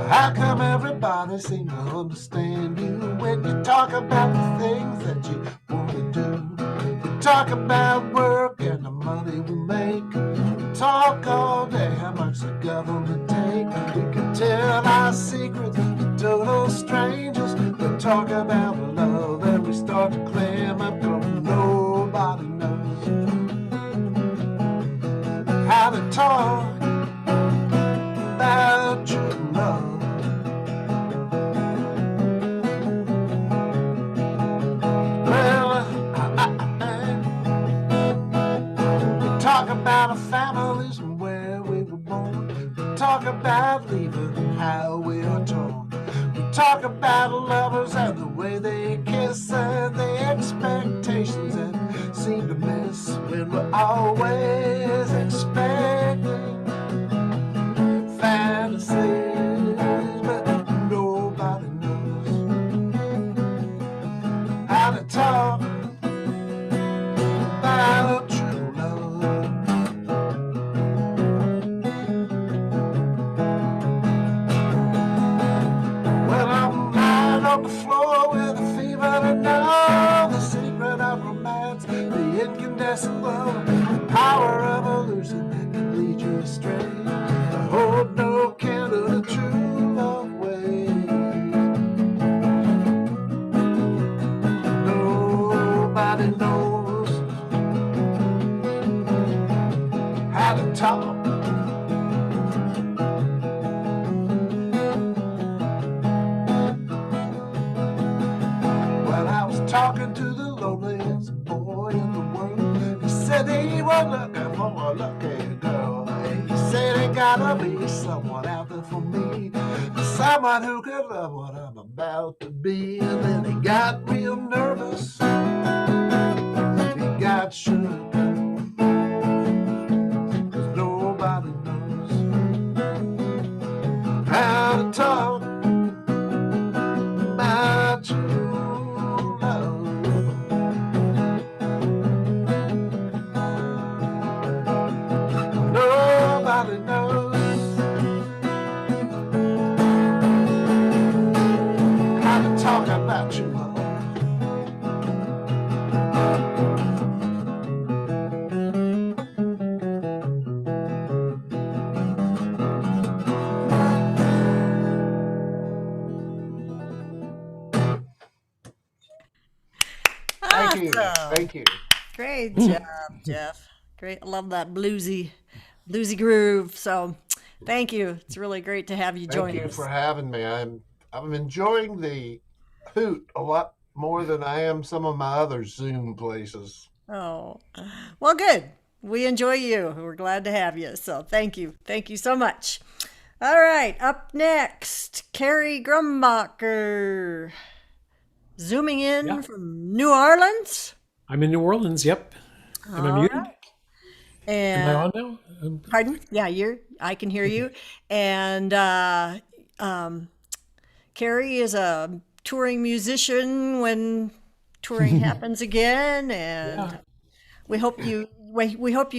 How come everybody seems to understand you when you talk about the things that you want to do? We talk about work and the money we make. We talk all day how much the government take. We can tell our secrets to total strangers. We talk about love and we start to clam up 'cause nobody knows how to talk about true love. Talk about our families and where we were born. We talk about leaving and how we are torn. We talk about lovers and the way they kiss and the expectations that seem to miss when we're always expecting fantasies, but nobody knows how to talk about true love. Well, I'm lying on the floor with a fever to know the secret of romance, the incandescent love, the power of illusion that can lead you astray. I hold no candle to true love way. Nobody knows how to talk. Well, I was talking to the loneliest boy in the world. He said he was looking for a lucky girl. He said he gotta be someone out there for me, someone who could love what I'm about to be. And then he got real nervous. He got shook. 'Cause nobody knows how to talk about true love. Nobody knows how to talk about true love. Thank you. Awesome. Thank you. Great job, Jeff. Great. I love that bluesy groove. So thank you. It's really great to have you join Thank you us. for having me. I'm enjoying the Hoot a lot more than I am some of my other Zoom places. Oh, well, good. We enjoy you. We're glad to have you. So thank you. Thank you so much. All right. Up next, Carrie Grumbacher. Zooming in Yeah. from New Orleans. I'm in New Orleans. Yep. Am I All muted? right. Am I And on now? pardon? Yeah, I can hear you. And Carrie is a touring musician when touring happens again, and Yeah. we hope you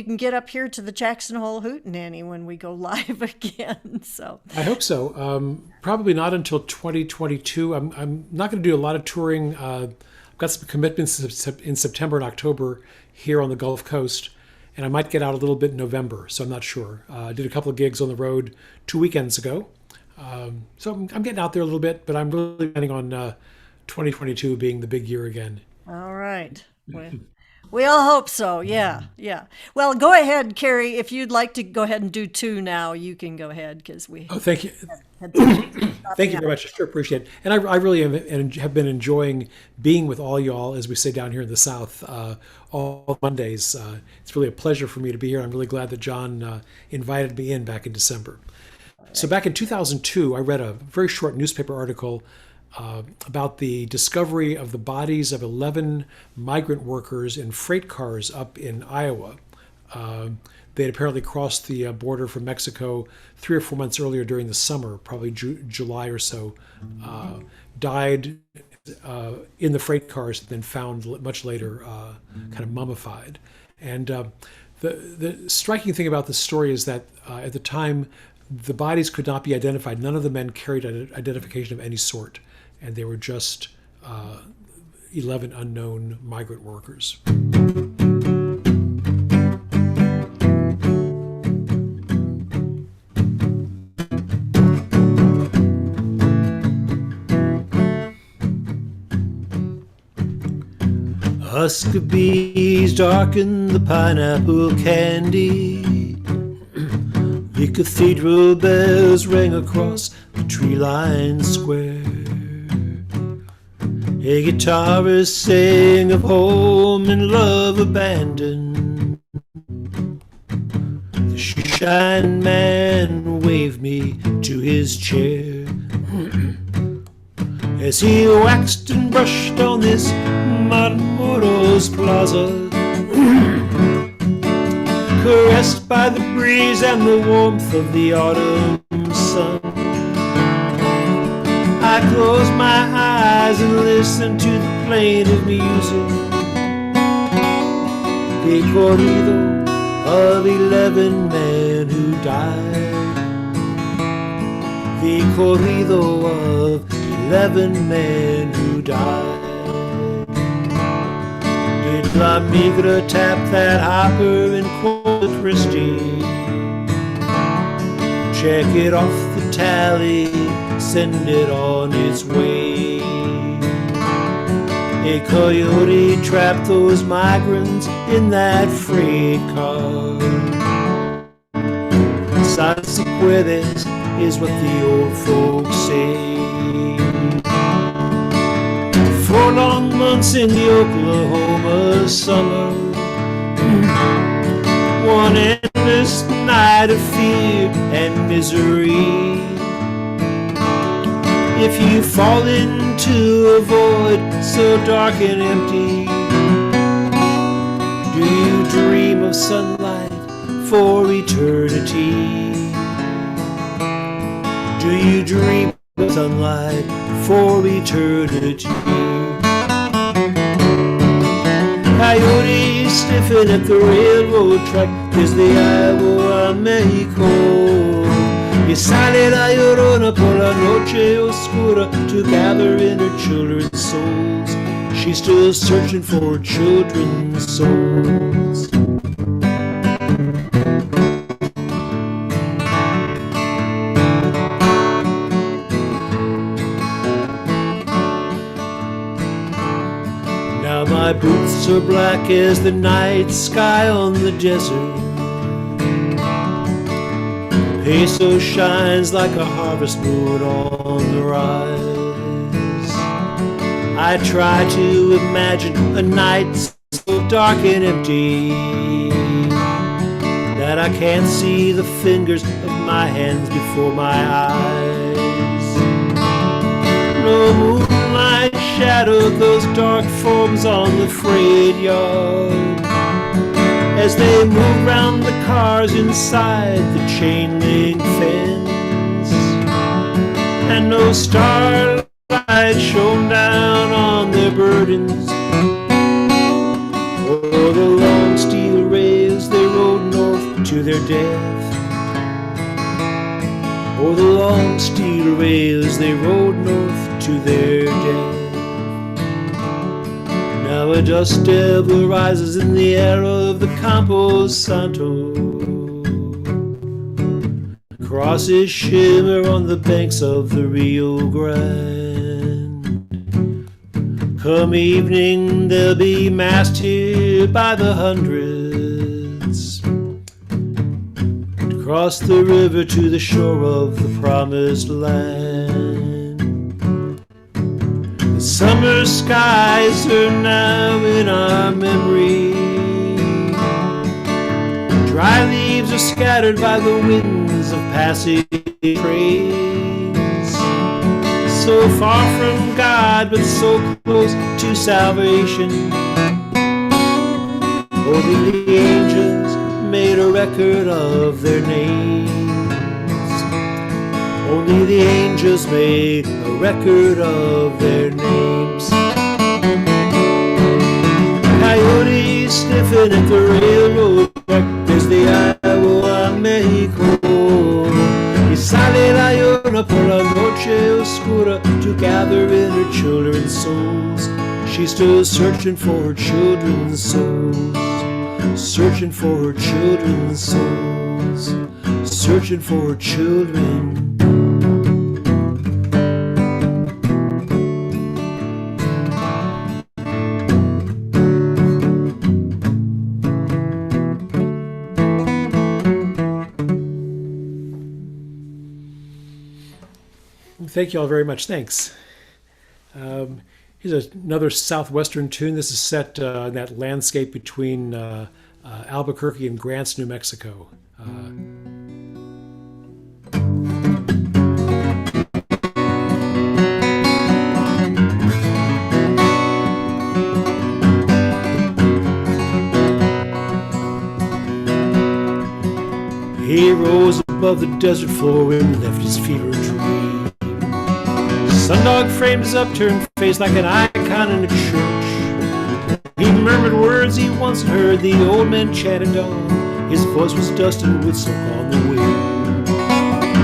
can get up here to the Jackson Hole Hootenanny when we go live again. So I hope so. Probably not until 2022. I'm not going to do a lot of touring. I've got some commitments in September and October here on the Gulf Coast, and I might get out a little bit in November. So I'm not sure. I did a couple of gigs on the road 2 weekends ago. So I'm getting out there a little bit, but I'm really planning on 2022 being the big year again. all right. We all hope so. Yeah, yeah. Well, go ahead, Carrie. If you'd like to go ahead and do two now, you can go ahead because we. Oh, thank you. Thank you very much. I sure appreciate it. And I really have been enjoying being with all y'all, as we say down here in the South, all Mondays. It's really a pleasure for me to be here. I'm really glad that John invited me in back in December. So back in 2002, I read a very short newspaper article about the discovery of the bodies of 11 migrant workers in freight cars up in Iowa. They had apparently crossed the border from Mexico 3 or 4 months earlier during the summer, probably July or so, died in the freight cars, and then found much later kind of mummified. And the striking thing about this story is that at the time, the bodies could not be identified. None of the men carried identification of any sort, and they were just 11 unknown migrant workers. Husk of bees darken the pineapple candy. The cathedral bells rang across the tree-lined square. A guitarist sang of home and love abandoned. The shoeshine man waved me to his chair as he waxed and brushed on this Matamoros plaza, caressed by the breeze and the warmth of the autumn sun. I closed my eyes and listened to the plaintive music, the corrido of 11 men who died, the corrido of 11 men who died. Did La Migra tap that hopper in Corpus Christi? Check it off the tally, send it on its way. A coyote trapped those migrants in that freight car. San se puedes is what the old folks say. 4 long months in the Oklahoma summer, one endless night of fear and misery. If you fall into a void so dark and empty, do you dream of sunlight for eternity? Do you dream of sunlight for eternity? Coyotes sniffing at the railroad track is the Iowa Mexico. Y sale la llorona por la noche oscura to gather in her children's souls. She's still searching for children's souls. Now my boots are black as the night sky on the desert. Peso shines like a harvest moon on the rise. I try to imagine a night so dark and empty that I can't see the fingers of my hands before my eyes. No moonlight shadowed those dark forms on the freight yard as they move round the cars inside the chain link fence, and no starlight shone down on their burdens, or the long steel rails they rode north to their death, or the long steel rails they rode north to their death. Now a dust devil rises in the air of the Campo Santo, crosses shimmer on the banks of the Rio Grande. Come evening, they'll be massed here by the hundreds to cross the river to the shore of the promised land. The summer skies are now in our memory. Dry leaves are scattered by the winds of passing trains. So far from God, but so close to salvation. Only the angels made a record of their names. Only the angels made a record of their names. Coyotes sniffing at the railroad track. There's the Iowa Mexico. Y sale la llorona por la noche oscura to gather in her children's souls. She's still searching for her children's souls. Searching for her children's souls. Searching for her children. Thank you all very much. Thanks. Here's another southwestern tune. This is set in that landscape between Albuquerque and Grants, New Mexico. He rose above the desert floor and left his fever dream. Sundog framed his upturned face like an icon in a church. He murmured words he once heard the old men chanted on. His voice was dust and woodstock on the wind.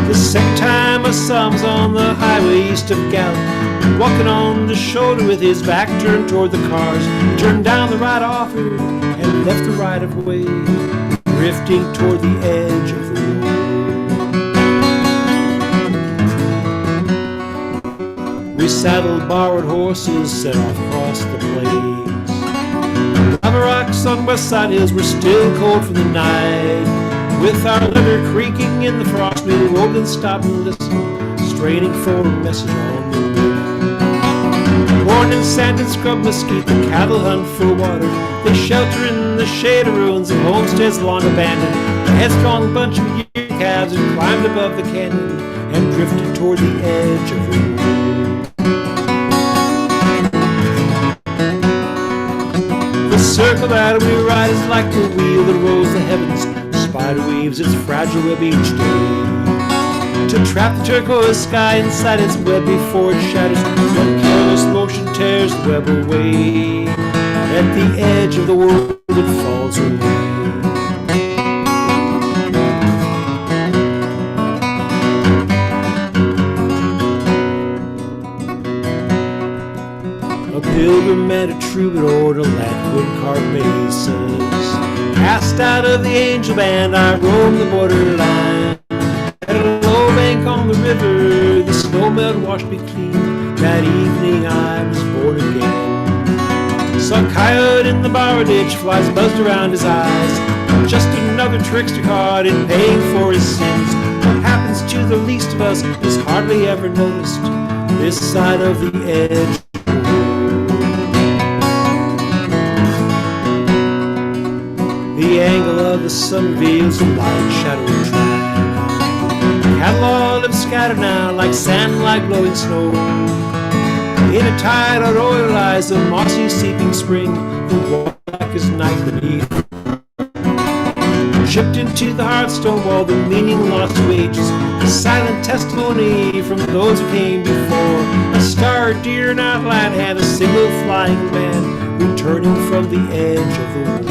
The second time I saw him was on the highway east of Gallup, walking on the shoulder with his back turned toward the cars. He turned down the right offer and left the right of way, drifting toward the edge of the road. We saddled borrowed horses, set off across the plains. Lava rocks on west side hills were still cold from the night. With our leather creaking in the frost, we rolled and stopped and listened, straining for a message on the wind. Born in sand and scrub mesquite, the cattle hunt for water. They shelter in the shade of ruins of homesteads long abandoned. A headstrong bunch of year calves had climbed above the canyon and drifted toward the edge of the road. The circle that we ride is like the wheel that rolls the heavens. Spider weaves its fragile web each day to trap the turquoise sky inside its web before it shatters. One careless motion tears the web away. At the edge of the world it falls away. A pilgrim and a troubadour to Lackwood carved mesas. Cast out of the angel band, I roamed the borderline. At a low bank on the river, the snow melt washed me clean. That evening I was born again. Saw a coyote in the borrow ditch, flies buzzed around his eyes. Just another trickster caught in paying for his sins. What happens to the least of us is hardly ever noticed this side of the edge. The angle of the sun reveals a light shadowy track. Cattle all have scattered now like sand, like blowing snow. In a tide of oil lies a mossy seeping spring, the water black as night beneath. Chipped into the hard stone wall, the meaning lost to ages, a silent testimony from those who came before. A star deer in outline and a single flying man returning from the edge of the world.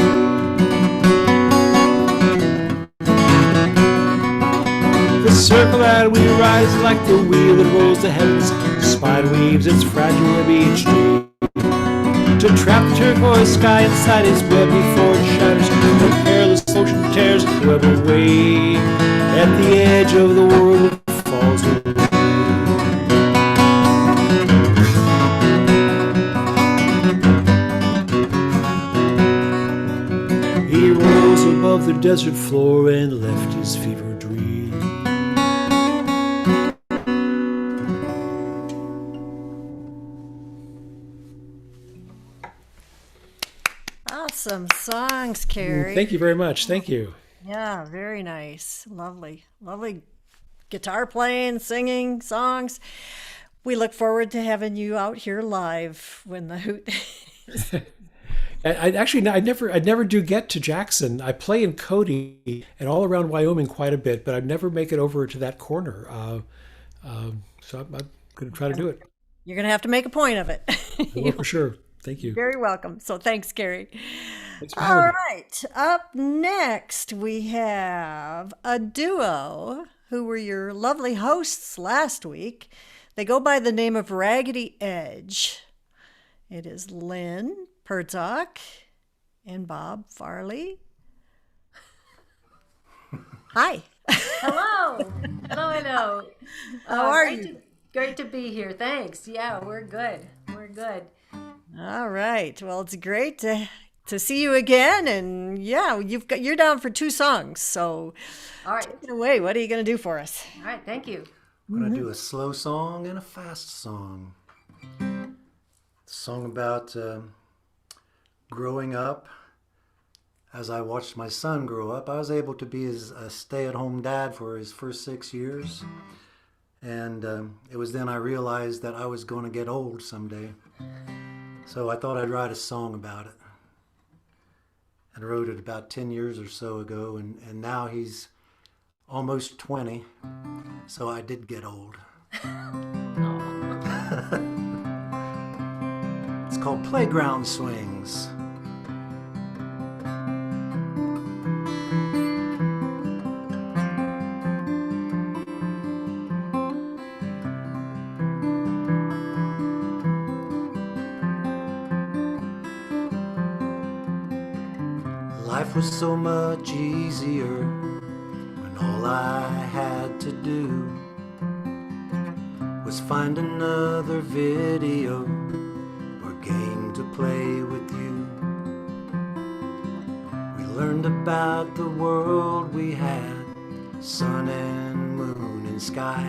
The circle that we ride is like the wheel that rolls the heavens. Spider weaves its fragile web each day to trap the turquoise sky inside its web before it shatters. The careless ocean tears the web away. At the edge of the world it falls away. desert floor and left his fever dream. Awesome songs, Carrie. Thank you very much. Thank you. Yeah, very nice. Lovely, lovely guitar playing, singing, songs. We look forward to having you out here live when the Hoot. I never do get to Jackson. I play in Cody and all around Wyoming quite a bit, but I never make it over to that corner. So I'm going to try to do it. You're going to have to make a point of it. I will for sure. Thank you. Very welcome. So thanks, Carrie. Thanks for All having me. right. Up next, we have a duo who were your lovely hosts last week. They go by the name of Raggedy Edge. It is Lynn Pertzok and Bob Farley. Hi. Hello. Hello. How are great you? Great to be here. Thanks. Yeah, we're good. All right. Well, it's great to see you again, and yeah, you're down for 2 songs. So, all right, take it away. What are you going to do for us? All right. Thank you. I'm going to do a slow song and a fast song. It's a song about growing up. As I watched my son grow up, I was able to be a stay-at-home dad for his first 6 years. And it was then I realized that I was going to get old someday. So I thought I'd write a song about it. And wrote it about 10 years or so ago. And now he's almost 20. So I did get old. It's called Playground Swings. Life was so much easier when all I had to do was find another video or game to play with you. We learned about the world we had, sun and moon and sky.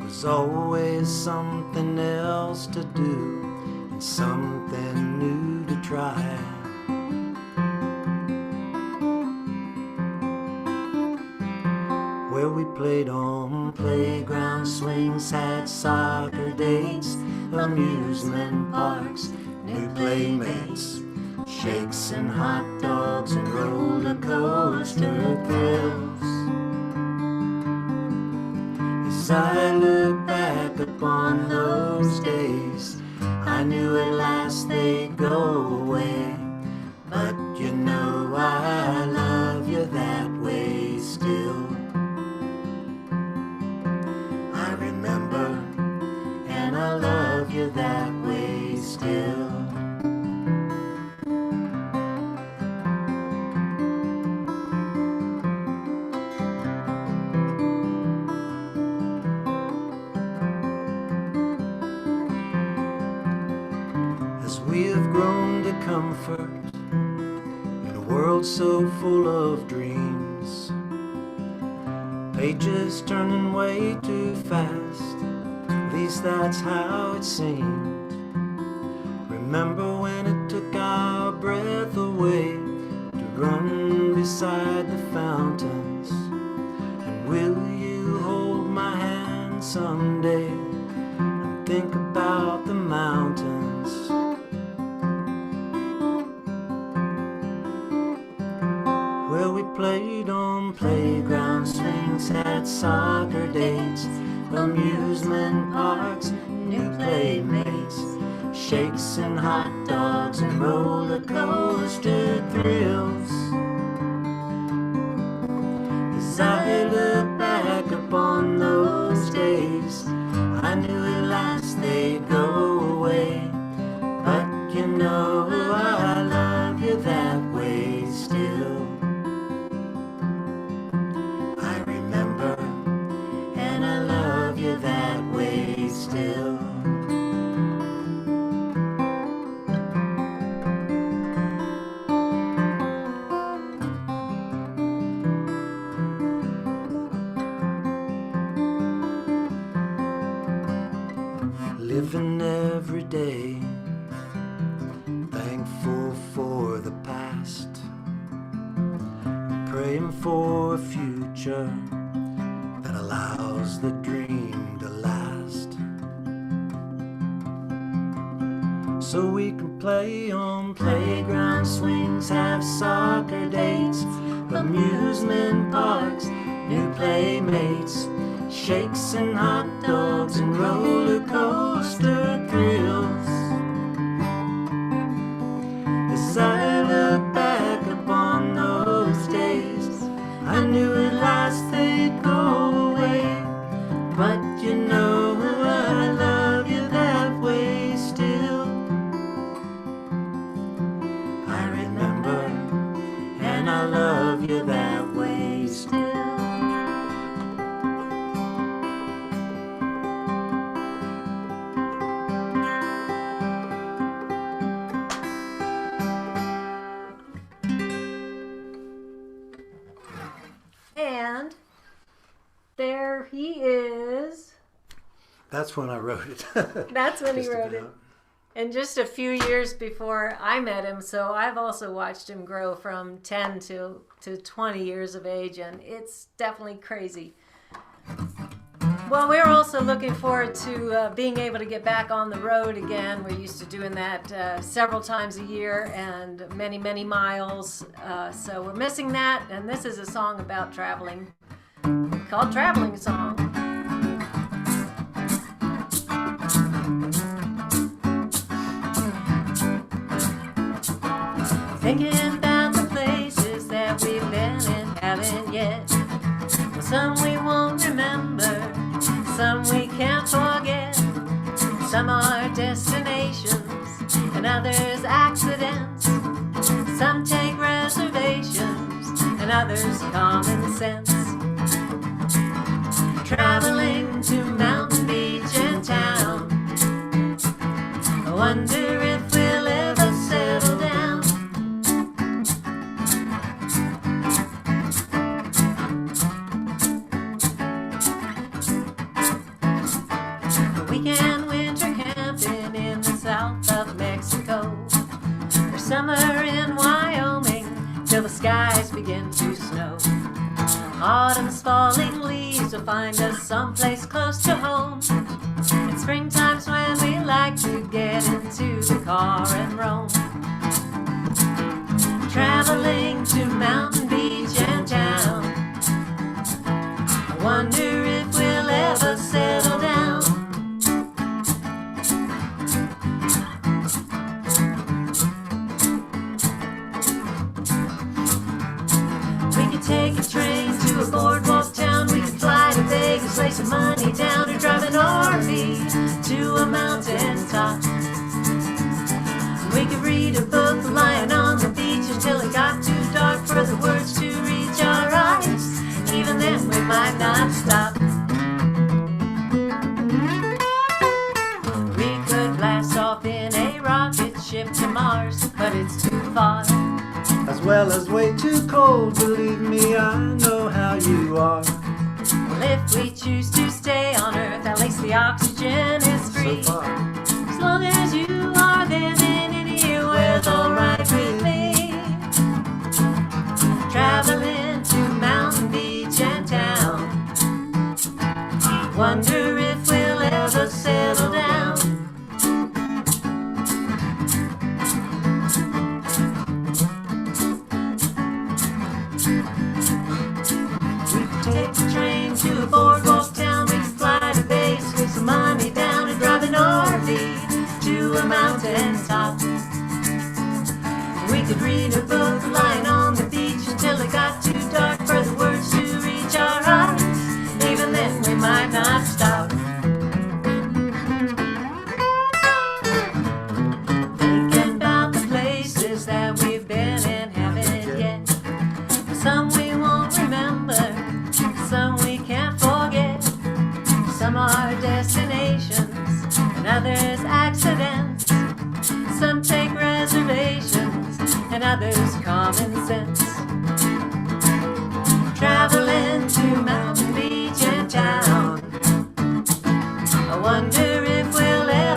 Was always something else to do and something new to try. Where we played on playground swings, had soccer dates, amusement parks, new playmates, shakes and hot dogs and roller coaster thrills. As I look back upon those days, I knew at last they'd go away. But you know I love you that way still. I love you that way still. As we have grown to comfort in a world so full of dreams, pages turning way too fast. At least that's how it seemed. Remember when it took our breath away to run beside the fountains? And will you hold my hand someday and think about the mountains? Well, we played on playground swings, had soccer dates, amusement parks, new playmates, shakes and hot dogs and roller coaster thrills. As I look back upon those days, I knew at last they'd go away. But you know I love you that way still. I remember and I love you that way still. living every day, thankful for the past, praying for a future that allows the dream to last. So we can play on playground swings, have soccer dates, amusement parks, new playmates, shakes and hot dogs and roller coaster thrills. As I look back upon those days, I knew at last they'd go away. But you know I love you that way still. I remember and I love you that way still. And there he is. That's when I wrote it. That's when he Just wrote it. about. And just a few years before I met him, so I've also watched him grow from 10 to 20 years of age, and it's definitely crazy. Well, we're also looking forward to being able to get back on the road again. We're used to doing that several times a year and many, many miles. So we're missing that, and this is a song about traveling called Traveling Song. Thinking about the places that we've been and haven't yet. Some we won't remember, some we can't forget. Some are destinations and others accidents. Some take reservations and others common sense. Traveling to mountain, beach, and town. I wonder if we'll ever settle down. Weekend winter camping in the south of Mexico, or summer in Wyoming till the skies begin to snow. Autumn's falling leaves will find us someplace close to home. And springtime's when we like to get into the car and roam. Traveling to mountain, beach, and town. I wonder if we'll ever settle down. We could take a train to a boardwalk town. We could fly to Vegas, lay some money down, or drive an RV to a mountain top. We could read a book lying on the beach until it got too dark for the words to reach our eyes. Even then we might not stop. We could blast off in a rocket ship to Mars, but it's too far. As well as way too cold, believe me, I know how you are. Well, if we choose to stay on Earth, at least the oxygen is free. So far. As long as you are there, then anywhere's alright with me. Traveling to mountain, beach, and town. Wonder if we'll ever settle down. Take the train to a boardwalk town. We can fly to Vegas with some money down and drive an RV to a mountain top. We could read a book lying on the beach until it got too dark for the words to reach our eyes. Even then we might not stop. Thinking about the places that we've been and haven't yet. Some we won't remember, some we can't forget. Some are destinations and others accidents. Some take reservations and others common sense. Traveling to mountain, beach, and town. I wonder if we'll ever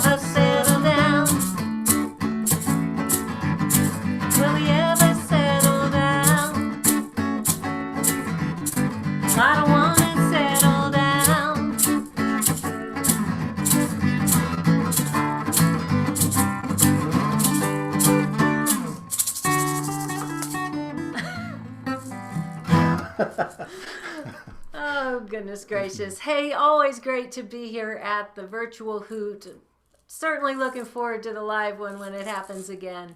Oh, goodness gracious. Hey, always great to be here at the virtual Hoot. Certainly looking forward to the live one when it happens again.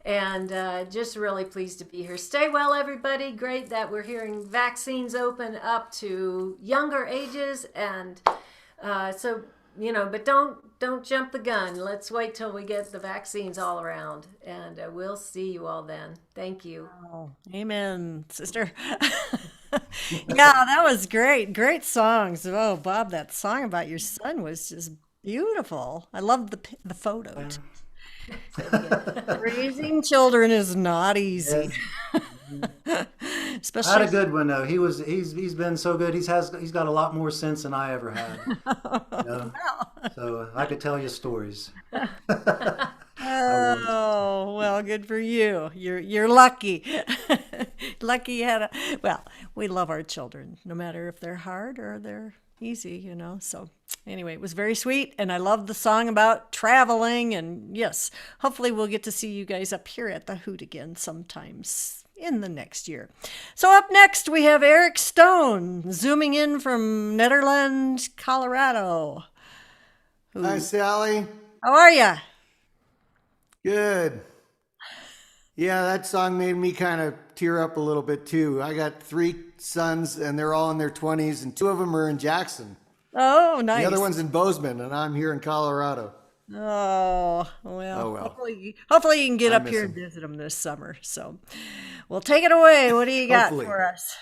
And just really pleased to be here. Stay well, everybody. Great that we're hearing vaccines open up to younger ages. And so, you know, but don't jump the gun. Let's wait till we get the vaccines all around. And we'll see you all then. Thank you. Oh, amen, sister. Yeah, that was great. Great songs. Oh, Bob, that song about your son was just beautiful. I loved the photo. Raising children is not easy. I Especially had a good one though. He's been so good. He's got a lot more sense than I ever had. You know? So I could tell you stories. Oh, well, good for you. You're lucky. Lucky you had well, we love our children, no matter if they're hard or they're easy, you know. So anyway, it was very sweet, and I love the song about traveling, and yes, hopefully we'll get to see you guys up here at the Hoot again sometimes in the next year. So up next, we have Eric Stone, zooming in from Nederland, Colorado. Hi, Sally. How are you? Good. Yeah, that song made me kind of tear up a little bit too. I got 3 sons and they're all in their 20s and 2 of them are in Jackson. Oh, nice. The other one's in Bozeman and I'm here in Colorado. Oh, well. Hopefully you can get up here and visit them this summer. So, well, take it away. What do you got for us?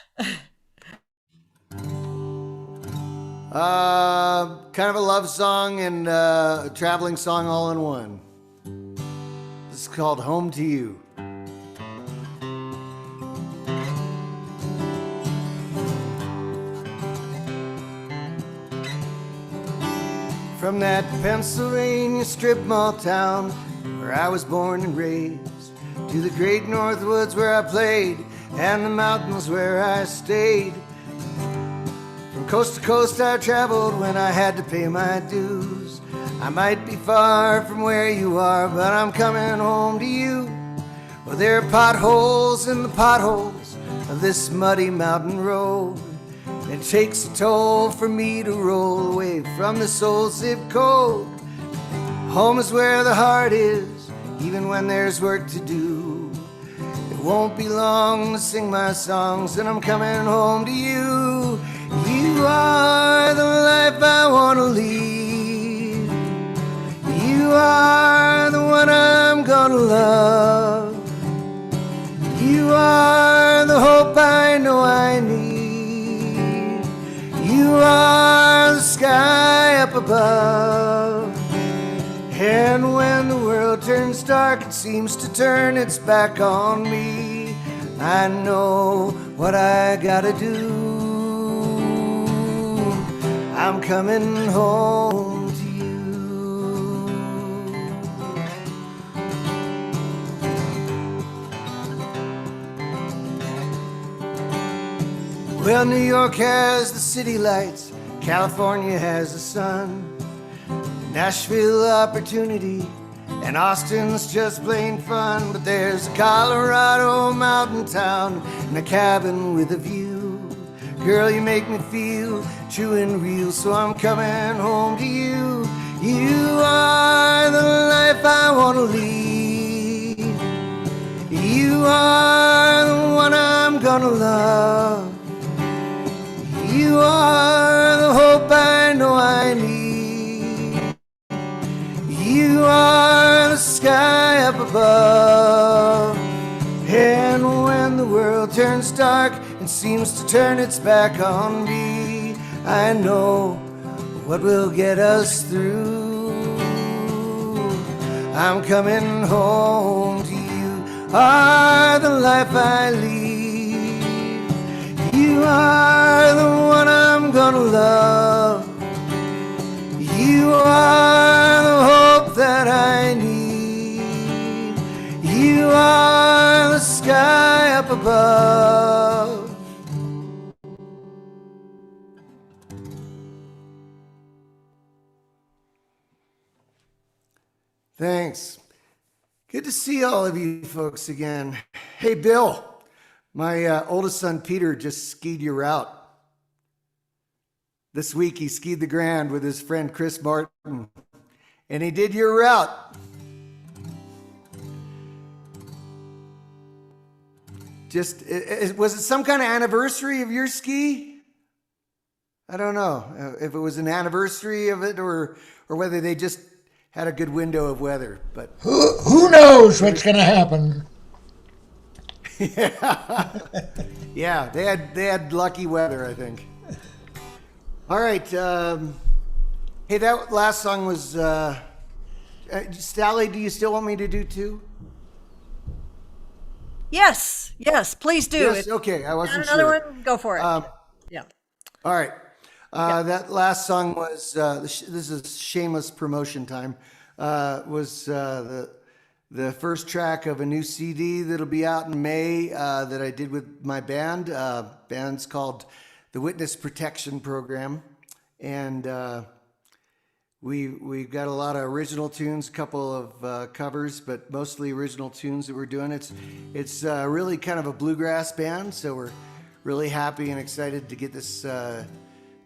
Kind of a love song and a traveling song all in one. This is called Home to You. From that Pennsylvania strip mall town where I was born and raised, to the great north woods where I played, and the mountains where I stayed. From coast to coast I traveled when I had to pay my dues. I might be far from where you are, but I'm coming home to you. Well, there are potholes in the potholes of this muddy mountain road. It takes a toll for me to roll away from this old zip code. Home is where the heart is, even when there's work to do. It won't be long to sing my songs, and I'm coming home to you. You are the life I want to lead. You are the one I'm gonna love. You are the hope I know I need. You are the sky up above. And when the world turns dark, it seems to turn its back on me. I know what I gotta do. I'm coming home to you. Well, New York has the city lights, California has the sun, Nashville opportunity, and Austin's just plain fun. But there's a Colorado mountain town and a cabin with a view. Girl, you make me feel true and real, so I'm coming home to you. You are the life I want to lead. You are the one I'm gonna love. You are the hope I know I need. You are the sky up above. And when the world turns dark and seems to turn its back on me, I know what will get us through. I'm coming home to you. Are the life I lead. You are the one I'm gonna love. You are the hope that I need. You are the sky up above. Thanks. Good to see all of you folks again. Hey, Bill, my oldest son Peter just skied your route. this week he skied the Grand with his friend Chris Martin, and he did your route. Was it some kind of anniversary of your ski? I don't know if it was an anniversary of it or whether they just had a good window of weather. But who knows what's going to happen? Yeah, they had lucky weather, I think. All right. Hey, that last song was Sally. Do you still want me to do two? Yes, please do. Yes, okay. I wasn't another sure. one, go for it. Yeah. All right. That last song was, this is shameless promotion time, was the first track of a new CD that'll be out in May that I did with my band. Band's called the Witness Protection Program. And we've got a lot of original tunes, a couple of covers, but mostly original tunes that we're doing. It's really kind of a bluegrass band, so we're really happy and excited to get this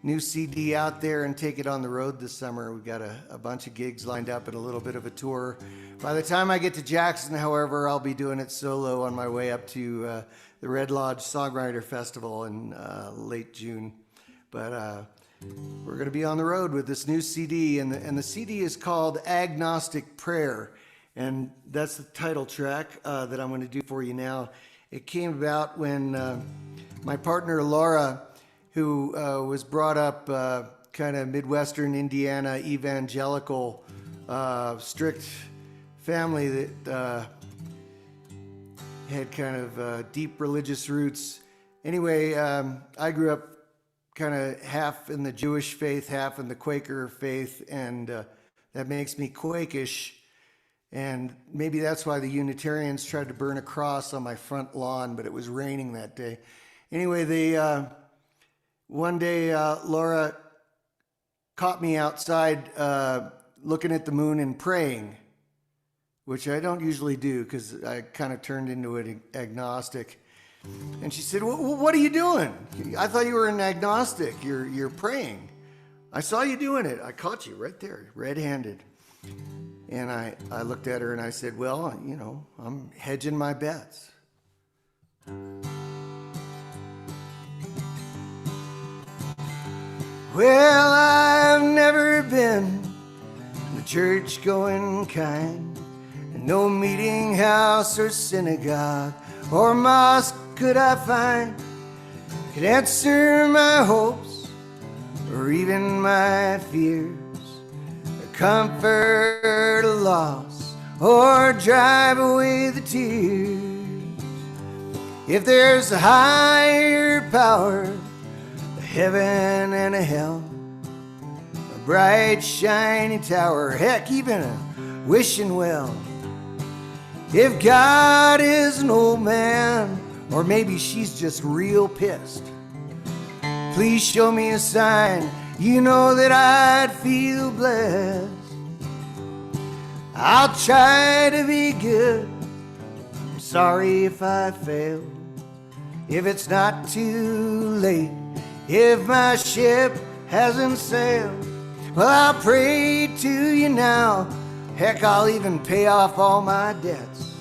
new CD out there and take it on the road this summer. We've got a bunch of gigs lined up and a little bit of a tour. By the time I get to Jackson, however, I'll be doing it solo on my way up to the Red Lodge Songwriter Festival in late June. But we're going to be on the road with this new CD, and the CD is called Agnostic Prayer, and that's the title track that I'm going to do for you now. It came about when my partner Laura, who was brought up kind of Midwestern Indiana evangelical, strict family that had kind of deep religious roots. Anyway, I grew up kind of half in the Jewish faith, half in the Quaker faith, and that makes me Quakish. And maybe that's why the Unitarians tried to burn a cross on my front lawn, but it was raining that day. Anyway, one day Laura caught me outside looking at the moon and praying, which I don't usually do because I kind of turned into an agnostic. And she said, what are you doing? I thought you were an agnostic. You're praying. I saw you doing it. I caught you right there, red-handed. And I looked at her and I said, well, you know, I'm hedging my bets. Well, I've never been the church-going kind, and no meeting house or synagogue or mosque could I find could answer my hopes or even my fears, or comfort a loss or drive away the tears. If there's a higher power, a heaven and a hell, a bright shiny tower, heck, even a wishing well. If God is an old man, or maybe she's just real pissed, please show me a sign, you know that I'd feel blessed. I'll try to be good, I'm sorry if I fail. If it's not too late, if my ship hasn't sailed, well, I'll pray to you now. Heck, I'll even pay off all my debts.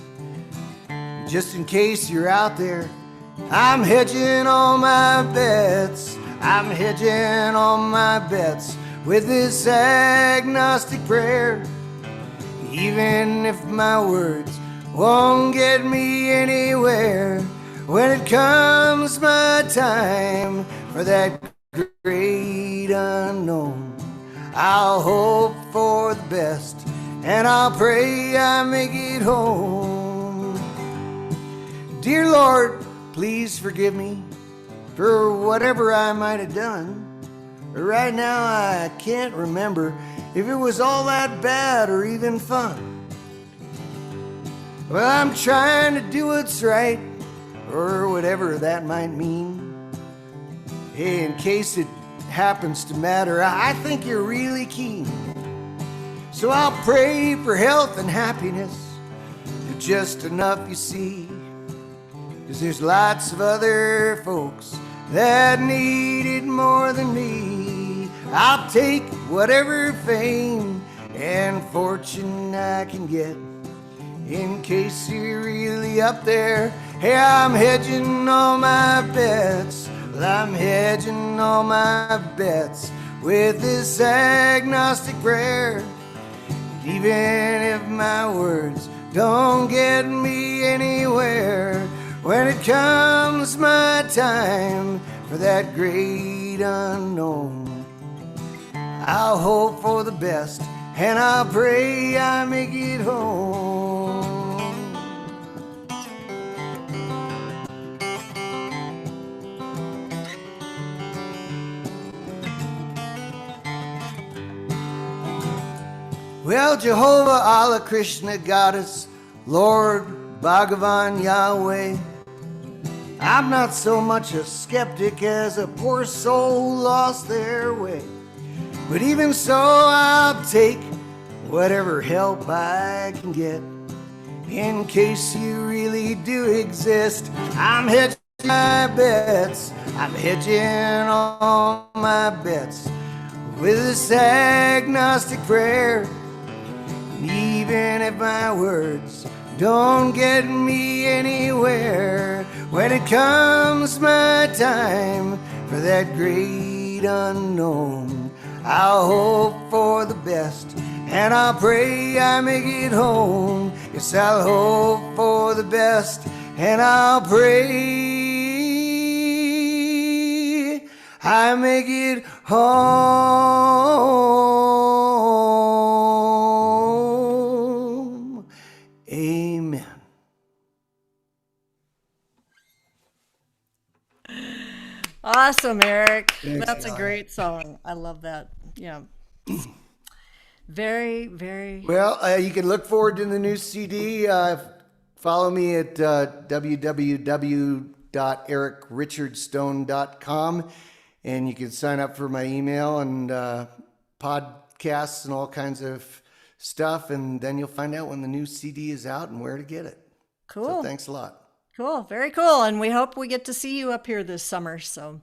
Just in case you're out there, I'm hedging all my bets. I'm hedging all my bets with this agnostic prayer. Even if my words won't get me anywhere, when it comes my time for that great unknown, I'll hope for the best and I'll pray I make it home. Dear Lord, please forgive me for whatever I might have done. Right now I can't remember if it was all that bad or even fun. Well, I'm trying to do what's right, or whatever that might mean. Hey, in case it happens to matter, I think you're really keen. So I'll pray for health and happiness, just enough, you see. 'Cause there's lots of other folks that need it more than me. I'll take whatever fame and fortune I can get. In case you're really up there, hey, I'm hedging all my bets. Well, I'm hedging all my bets with this agnostic prayer. Even if my words don't get me anywhere, when it comes my time for that great unknown, I'll hope for the best and I'll pray I make it home. Well, Jehovah, Allah, Krishna, Goddess, Lord, Bhagavan, Yahweh, I'm not so much a skeptic as a poor soul who lost their way. But even so, I'll take whatever help I can get. In case you really do exist, I'm hedging my bets. I'm hedging all my bets with this agnostic prayer. And even if my words don't get me anywhere, when it comes my time for that great unknown, I'll hope for the best and I'll pray I make it home. Yes, I'll hope for the best and I'll pray I make it home. Amen. Awesome, Eric. Thanks, That's a Ellen. great song. I love that. Yeah. Very, very. Well, you can look forward to the new CD. Follow me at www.ericrichardstone.com, and you can sign up for my email and podcasts and all kinds of stuff, and then you'll find out when the new CD is out and where to get it. Cool. So thanks a lot. Cool. Very cool. And we hope we get to see you up here this summer. So.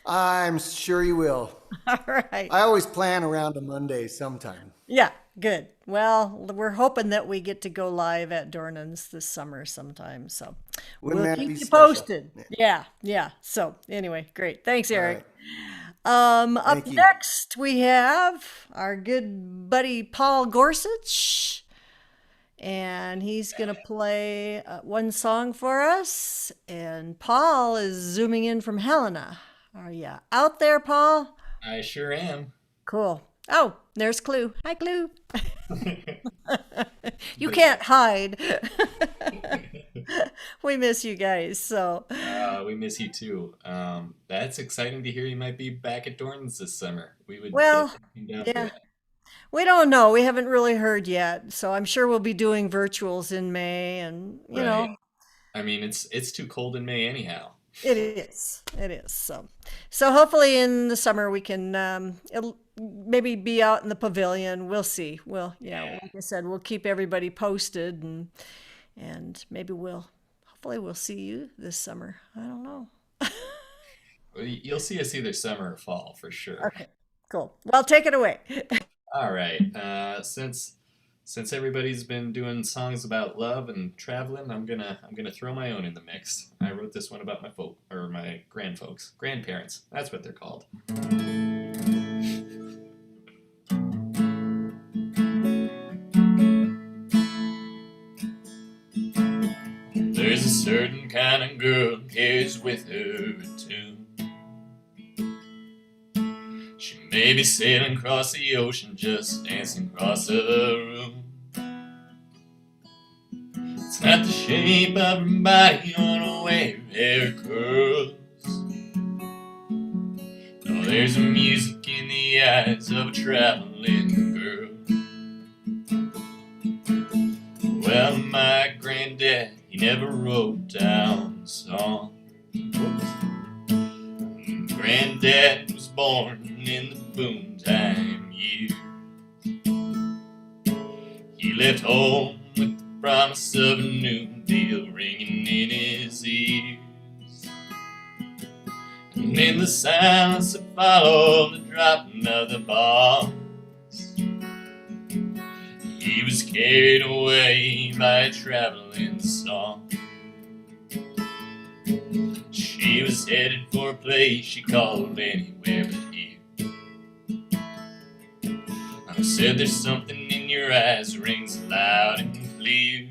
I'm sure you will. All right. I always plan around a Monday sometime. Yeah, good. Well, we're hoping that we get to go live at Dornan's this summer sometime. So Wouldn't we'll that keep be you special? posted. Yeah. So anyway, great. Thanks, Eric. Thank Up you. next, we have our good buddy Paul Gorsuch. And he's going to play one song for us. And Paul is zooming in from Helena. Are you out there, Paul? I sure am. Cool. Oh, there's Clue. Hi, Clue. You can't hide. We miss you guys. So We miss you too. That's exciting to hear you might be back at Dornan's this summer. We would Well, definitely come down yeah. for that. We don't know. We haven't really heard yet. So I'm sure we'll be doing virtuals in May. And, you know, Right. I mean, it's too cold in May anyhow. it is. It is. So hopefully in the summer we can it'll maybe be out in the pavilion. We'll see. Yeah, like I said, we'll keep everybody posted and maybe hopefully we'll see you this summer. I don't know. Well, you'll see us either summer or fall for sure. Okay, cool. Well, take it away. All right. Since everybody's been doing songs about love and traveling, I'm gonna throw my own in the mix. I wrote this one about my grandparents. That's what they're called. There's a certain kind of girl carries with her a tune. She may be sailing across the ocean, just dancing across the room. It's not the shape of her body or the way her hair curls. No, there's a music in the eyes of a traveling girl. Well, my granddad, he never wrote down a song. Granddad was born in the boom-time years. He left home with the promise of a new deal ringing in his ears. And in the silence that followed the dropping of the bombs, he was carried away by a traveling song. She was headed for a place she called anywhere but here. I said there's something in your eyes rings loud and clear.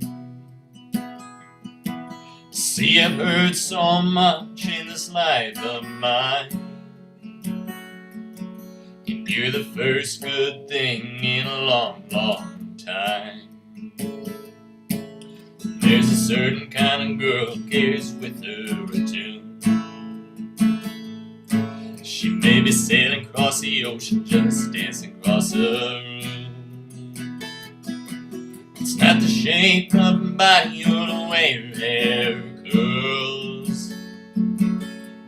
See, I've heard so much in this life of mine, and you're the first good thing in a long, long time. There's a certain kind of girl carries with her a tune. She may be sailing across the ocean, just dancing across a room. It's not the shape of her body or the way her hair curls.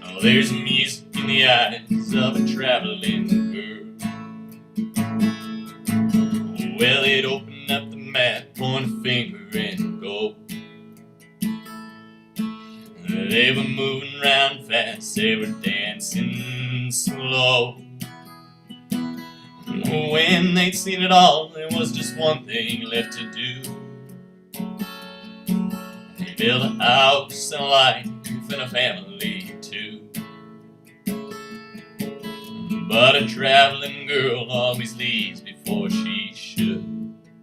Oh, there's music in the eyes of a traveling girl. Well, it opened up the map, point a finger and go. They were moving round fast, they were dancing slow. When they'd seen it all, there was just one thing left to do. They built a house and a life and a family too. But a traveling girl always leaves before she should.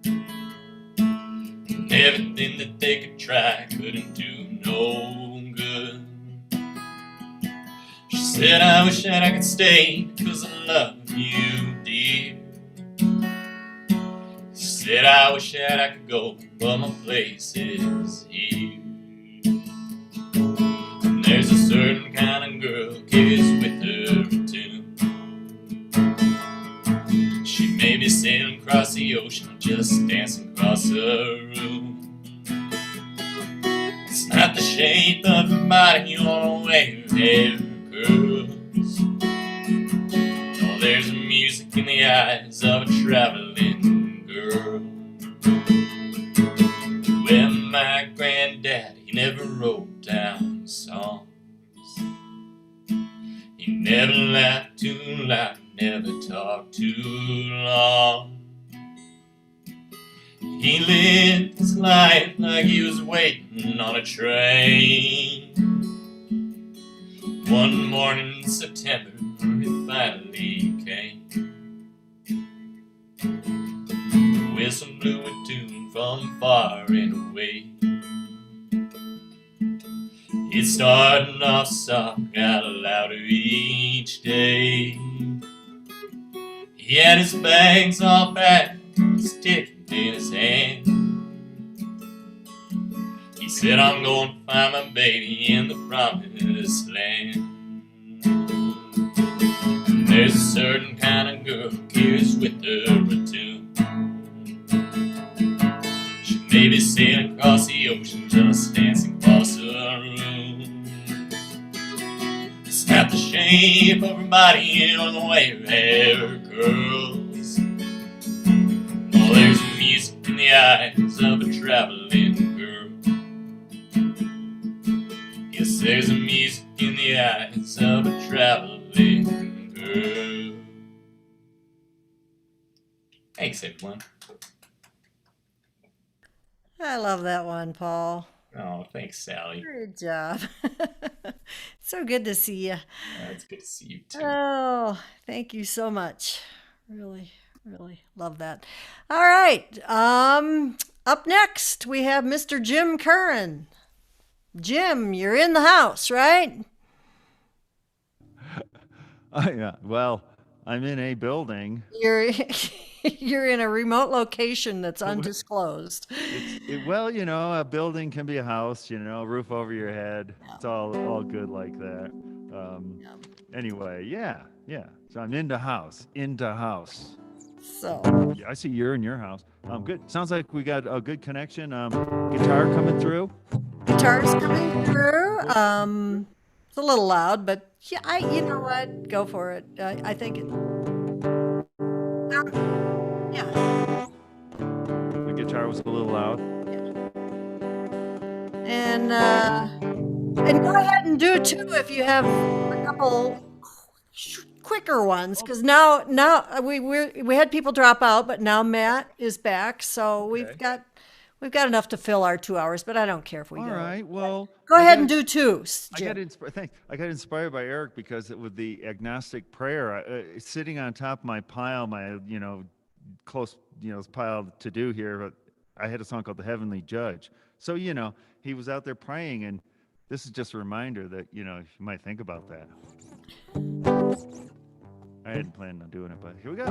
And everything that they could try couldn't do no good. She said, I wish that I could stay, 'cause I love you, dear. She said, I wish that I could go, but my place is here. And there's a certain kind of girl carries with her a tune. She may be sailing across the ocean, just dancing across a room. It's not the shape of her body or the way her hair curls. No, there's music in the eyes of a traveling girl. Well, my granddad, he never wrote down songs. He never laughed too loud, never talked too long. He lived his life like he was waiting on a train. One morning in September, it finally came. The whistle blew a tune from far and away. It started off soft, got louder each day. He had his bags all packed, his ticket in his hand. He said, I'm going to find my baby in the promised land. And there's a certain kind of girl who carries with her a tune. She may be sailing across the ocean, just dancing across a room. It's not the shape of her body or the way her hair curls. Oh, there's music in the eyes of a traveling girl. Yes, there's a music in the eyes of a traveling girl. Thanks, everyone. I love that one, Paul. Oh, thanks, Sally. Good job. So good to see you. It's good to see you, too. Oh, thank you so much. Really, really love that. All right. Up next, we have Mr. Jim Curran. Jim, you're in the house, right? Yeah. Well, I'm in a building. You're in a remote location that's undisclosed. Well, you know, a building can be a house, you know, roof over your head. Yeah. It's all good like that. Anyway, yeah. So I'm into house. So yeah, I see you're in your house. Good. Sounds like we got a good connection. Guitar coming through. Guitar's coming through. It's a little loud, but yeah, you know what? Go for it. I think it. Yeah. The guitar was a little loud. Yeah. And go ahead and do too if you have a couple couple quicker ones because now we had people drop out, but now Matt is back, so we've got enough to fill our 2 hours. But I don't care if we All don't. right. Well, Go ahead and do two. Jim. I got inspired by Eric because with the agnostic prayer, sitting on top of my pile, my close pile to do here, but I had a song called "The Heavenly Judge." So he was out there praying, and this is just a reminder that you might think about that. I hadn't planned on doing it, but here we go.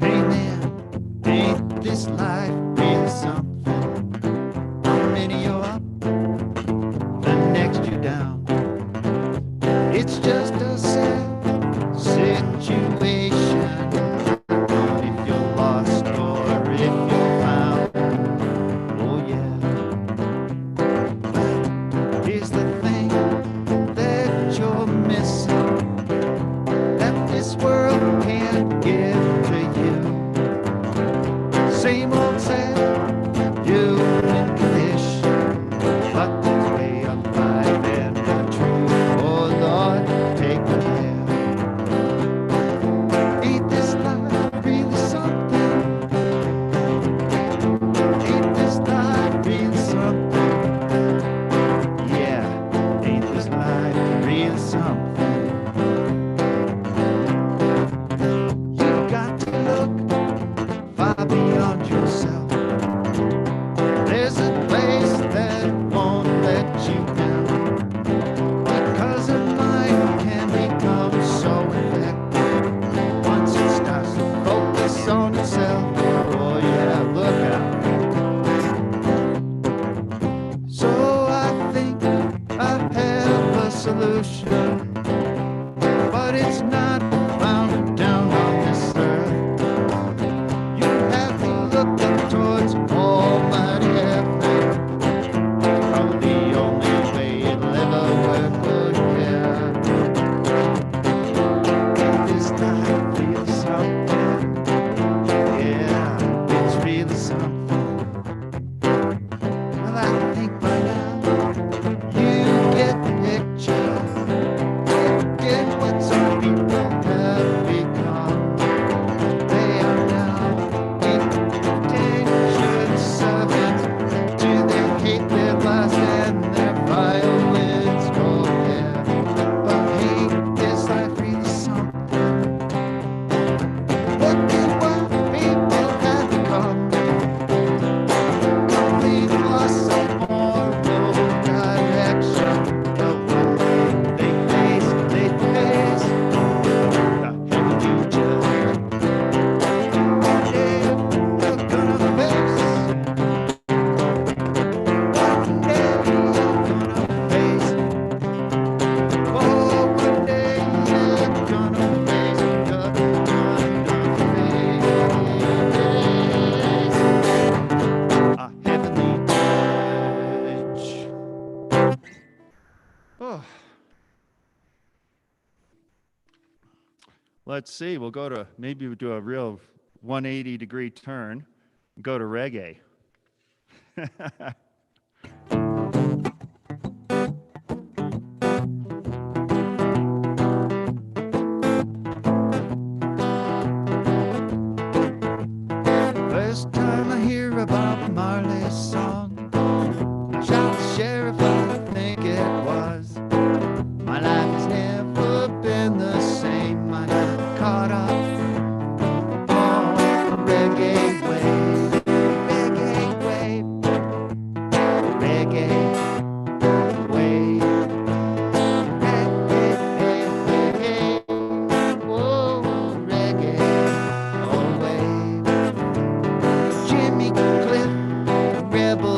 Hey man, ain't this life really something? One minute you're up, the next you're down. It's just a sad situation. If you're lost or if you're found, oh yeah. But here's the thing that you're missing, that this world can't give to you. Same old sad human condition, but there's a way of life and the truth. Oh Lord, take care. Ain't this life really something? Ain't this life really something? Yeah, ain't this life really something? You've got to look far beyond yourself. There's a place that won't let you down, because a mind can become so infected once it starts to focus on itself. Oh yeah, look out. So I think I have a solution, but it's not found down on this earth. You have to look up towards Almighty heaven. Probably the only way it'll ever work. Oh yeah. Ain't this life really something? Yeah, it's really something. Well, I think by now you get the picture. Get what some people have become. They are now indentured servants. Do they hate their lives and their violins? Oh yeah. But hey, this life really something. Look at what people have become. Complete loss of moral direction. The one thing they face the heavenly judge. One day you're gonna face. One day you're gonna face. Oh, one day you're gonna face. You're gonna face a heavenly judge. Oh. Let's see, maybe we'll do a real 180-degree turn, go to reggae. First time I hear about Marley's song, I shot the sheriff, I think it was. My life has never been the same. I got caught up on the reggae wave, reggae wave, reggae wave, reggae, whoa, reggae wave. Jimmy Cliff, rebel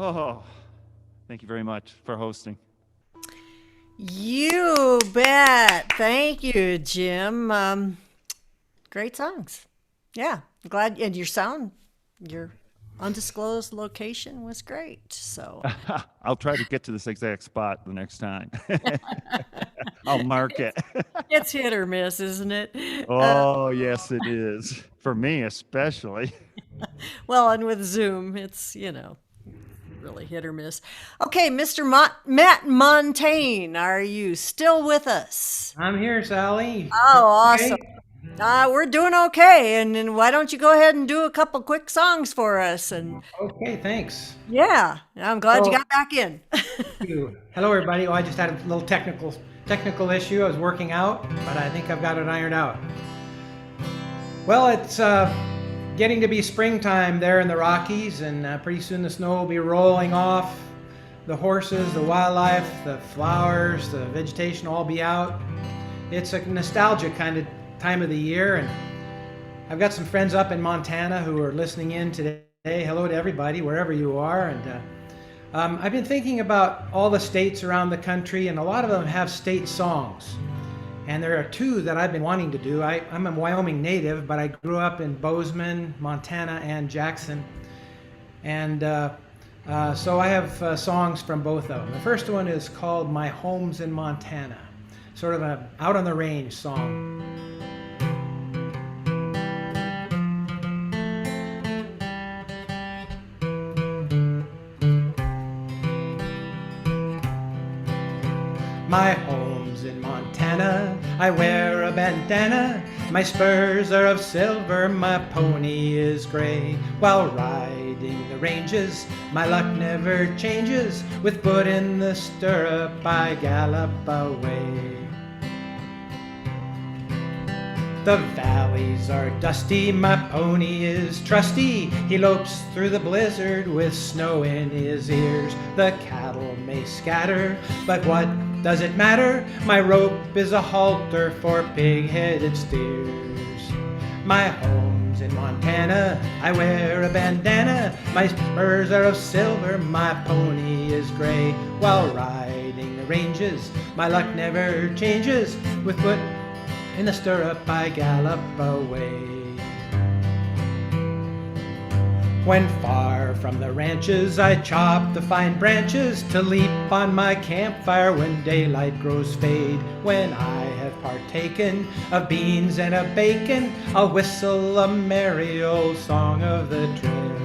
Oh, thank you very much for hosting. You bet. Thank you, Jim. Great songs. Yeah, I'm glad. And your undisclosed location was great. So I'll try to get to this exact spot the next time. I'll mark it. It's hit or miss, isn't it? Oh, yes, it is. For me, especially. Well, and with Zoom, it's, really hit or miss. Okay, Mr. Matt Montaigne, are you still with us? I'm here, Sally. Oh, awesome. We're doing okay. And then why don't you go ahead and do a couple quick songs for us? And Okay, thanks. yeah, I'm glad you got back in. Thank you. Hello, everybody. Oh, I just had a little technical issue. I was working out, but I think I've got it ironed out. Well, it's getting to be springtime there in the Rockies, and pretty soon the snow will be rolling off. The horses, the wildlife, the flowers, the vegetation will all be out. It's a nostalgic kind of time of the year, and I've got some friends up in Montana who are listening in today. Hello to everybody, wherever you are. And I've been thinking about all the states around the country, and a lot of them have state songs. And there are two that I've been wanting to do. I'm a Wyoming native, but I grew up in Bozeman, Montana, and Jackson. And so I have songs from both of them. The first one is called My Home's in Montana, sort of an out on the range song. My home's in Montana, I wear a bandana, my spurs are of silver, my pony is gray. While riding the ranges, my luck never changes, with foot in the stirrup I gallop away. The valleys are dusty, my pony is trusty. He lopes through the blizzard with snow in his ears. The cattle may scatter, but what does it matter? My rope is a halter for pig-headed steers. My home's in Montana, I wear a bandana. My spurs are of silver, my pony is gray. While riding the ranges, my luck never changes. With foot in the stirrup I gallop away. When far from the ranches I chop the fine branches to leap on my campfire when daylight grows fade. When I have partaken of beans and of bacon, I'll whistle a merry old song of the trail.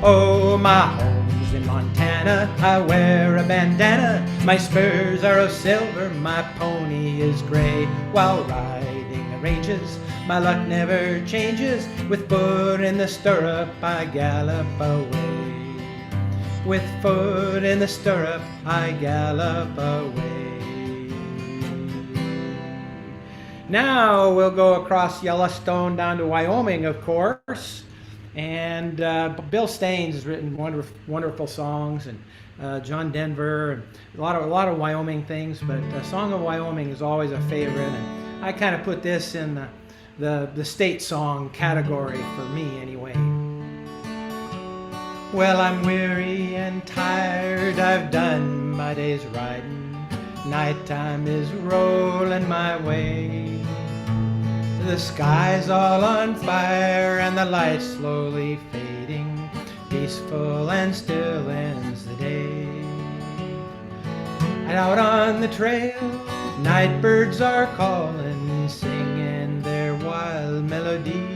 Oh, my home's in Montana, I wear a bandana. My spurs are of silver, my pony is gray. While riding the ranges, my luck never changes. With foot in the stirrup, I gallop away. With foot in the stirrup, I gallop away. Now we'll go across Yellowstone down to Wyoming, of course. And Bill Staines has written wonderful songs, and John Denver, and a lot of Wyoming things. But Song of Wyoming is always a favorite, and I kind of put this in the state song category for me anyway. Well, I'm weary and tired, I've done my day's riding. Nighttime is rolling my way. The sky's all on fire and the light's slowly fading. Peaceful and still ends the day. And out on the trail, night birds are calling, singing their wild melody.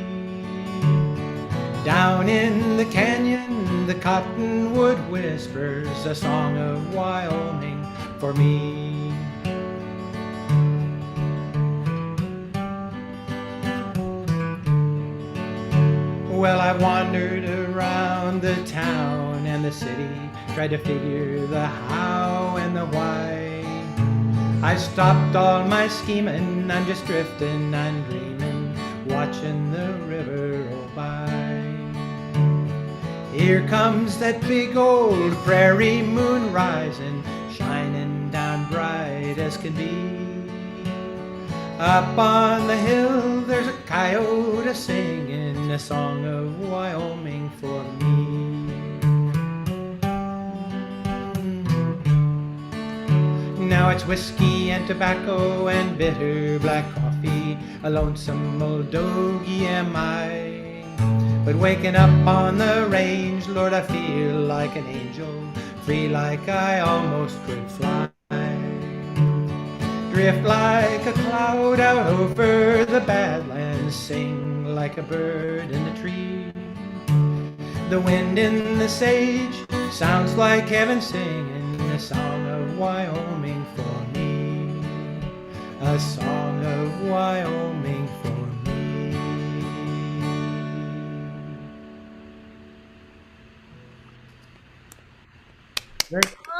Down in the canyon, the cottonwood whispers a song of Wyoming for me. Well, I wandered around the town and the city, tried to figure the how and the why. I stopped all my scheming, I'm just drifting and dreaming, watching the river roll by. Here comes that big old prairie moon rising, shining down bright as can be. Up on the hill there's a coyote singing a song of Wyoming for me. it's whiskey and tobacco and bitter black coffee. A lonesome old doggy am I. But waking up on the range, Lord, I feel like an angel, free like I almost could fly. Drift like a cloud out over the badlands, sing like a bird in the tree. The wind in the sage sounds like heaven singing a song of Wyoming for me, a song of Wyoming for me.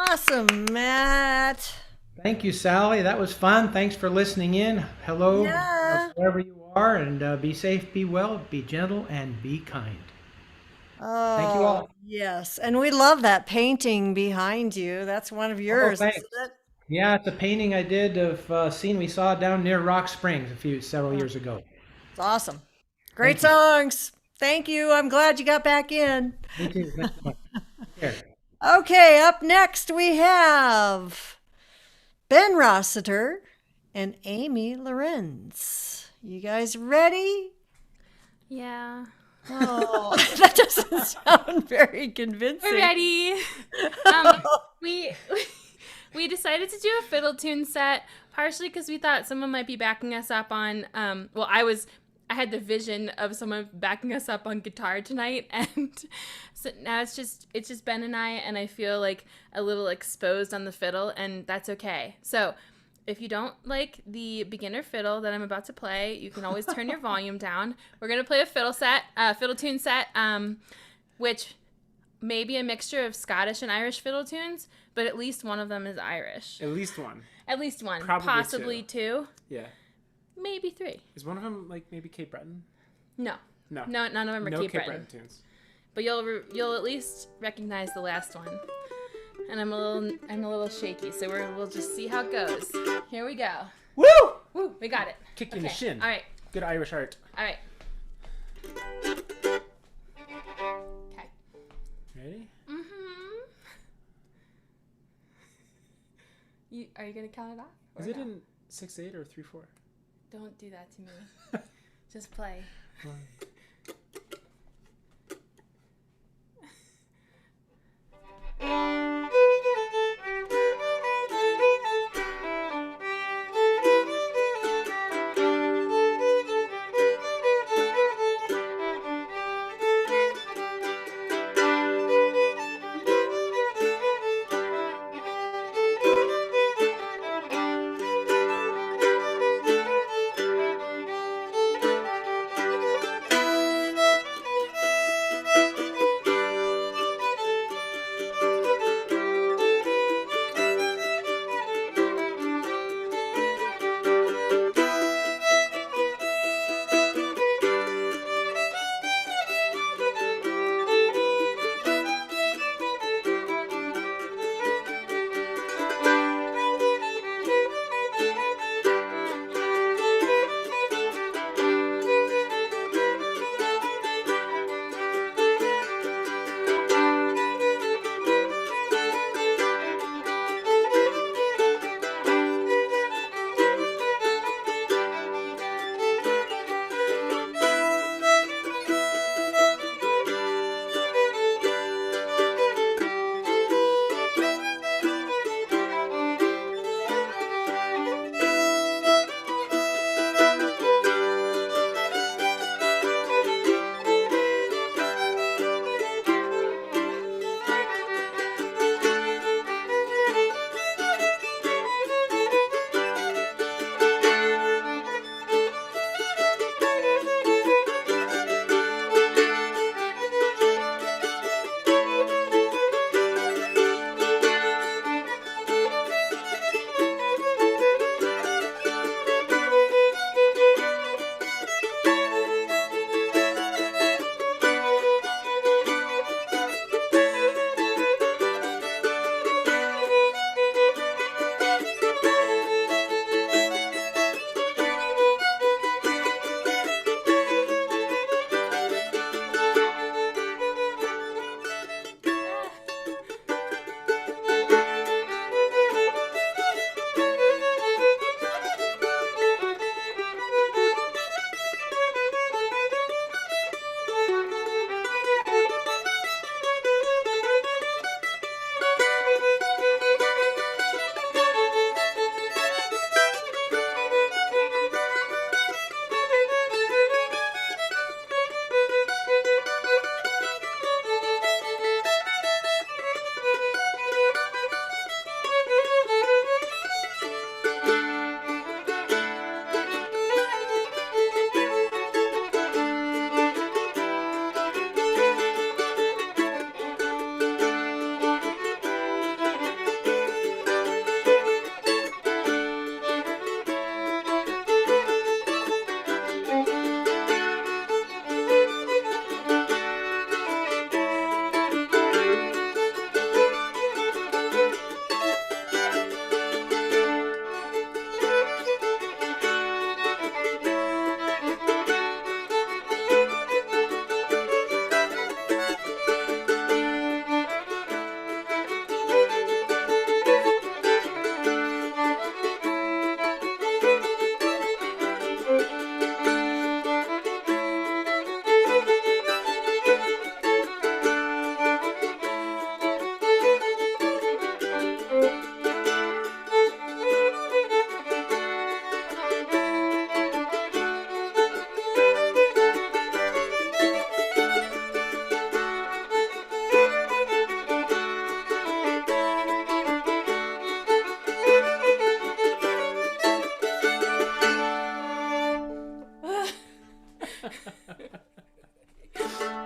Awesome, Matt. Thank you, Sally. That was fun. Thanks for listening in. Hello, Yeah. wherever you are, and be safe, be well, be gentle, and be kind. Oh, Thank you all. yes. And we love that painting behind you. That's one of yours, thanks. isn't it? Yeah, it's a painting I did of a scene we saw down near Rock Springs several years ago. It's awesome. Great songs. Thank you. I'm glad you got back in. Me too. Thanks so much. Here. Okay, up next we have Ben Rossiter and Amy Lorenz. You guys ready? Yeah. Oh, that doesn't sound very convincing. We're ready. We decided to do a fiddle tune set, partially because we thought someone might be backing us up on. I had the vision of someone backing us up on guitar tonight, and so now it's just Ben and I feel like a little exposed on the fiddle, and that's okay. So if you don't like the beginner fiddle that I'm about to play, you can always turn your volume down. We're gonna play a fiddle tune set, which may be a mixture of Scottish and Irish fiddle tunes, but at least one of them is Irish. At least one. At least one, Probably possibly two. Yeah. Maybe three. Is one of them like maybe Cape Breton? No. No. No, none of them are No Cape Cape Breton. Breton tunes. But you'll at least recognize the last one. And I'm a little shaky, so we'll just see how it goes. Here we go. Woo! Woo! We got it. Kick you in the shin. All right. Good Irish art. All right. Okay. Ready? Are you gonna count it off? Is it in 6/8 or 3/4? Don't do that to me. Just play.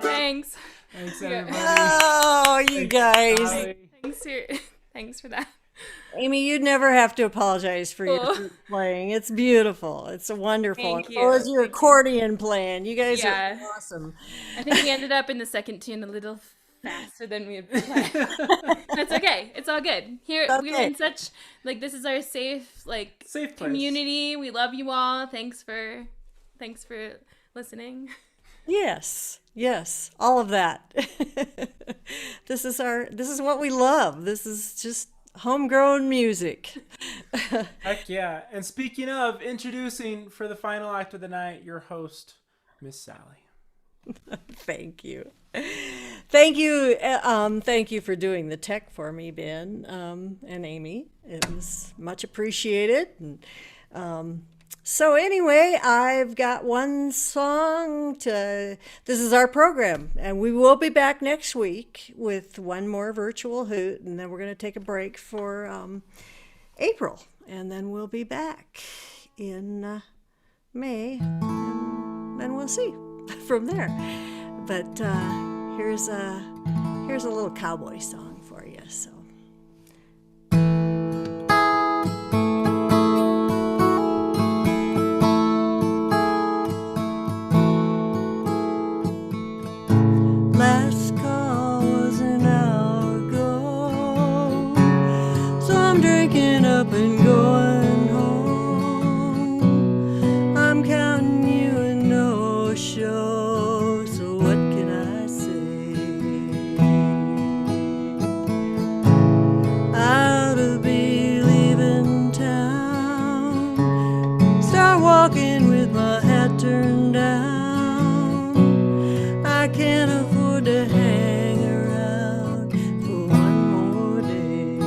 Thanks. Thanks, Yeah. everybody. Oh, you guys. Thanks for that. Amy, you'd never have to apologize for your Oh. flute playing. It's beautiful. It's wonderful. Thank And so is you. your accordion playing. You guys Yeah. are awesome. I think we ended up in the second tune a little faster than we had planned. That's okay. It's all good. Here we were in such this is our safe place. community. We love you all. Thanks for listening. Yes. Yes. All of that. This is what we love. This is just homegrown music. Heck yeah. And speaking of, introducing for the final act of the night, your host, Miss Sally. Thank you. Thank you. Thank you for doing the tech for me, Ben, and Amy. It was much appreciated. And, so anyway, I've got one song this is our program, and we will be back next week with one more virtual hoot, and then we're going to take a break for April, and then we'll be back in May, and then we'll see from there. But here's a little cowboy song for you. So. Last call was an hour ago, so I'm drinking up and going home. I'm counting you a no-show, so what can I say? I ought to be leaving town, start walking with my hat turned down. I can't afford to hang around for one more day.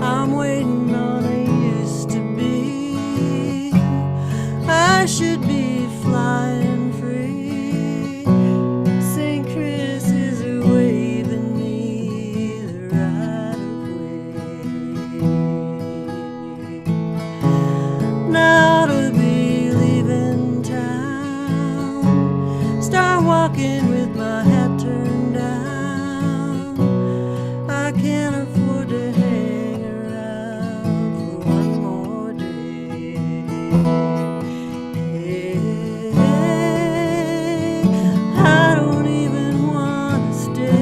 I'm waiting on a used to be. I should be flying free. St. Chris is waving me the right of way. Now to be leaving town, start walking with my hat turned down. I can't afford to hang around for one more day. I don't even want to stay.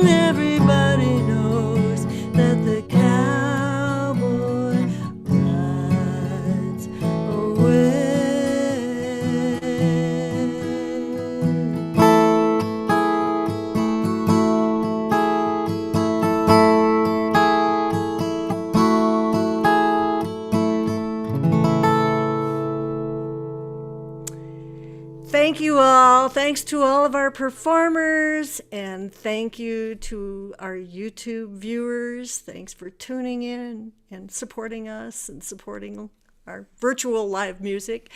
Everybody knows that the cowboy rides away. Thank you all. Thanks to all of our performers, and thank you to our YouTube viewers. Thanks for tuning in and supporting us and supporting our virtual live music.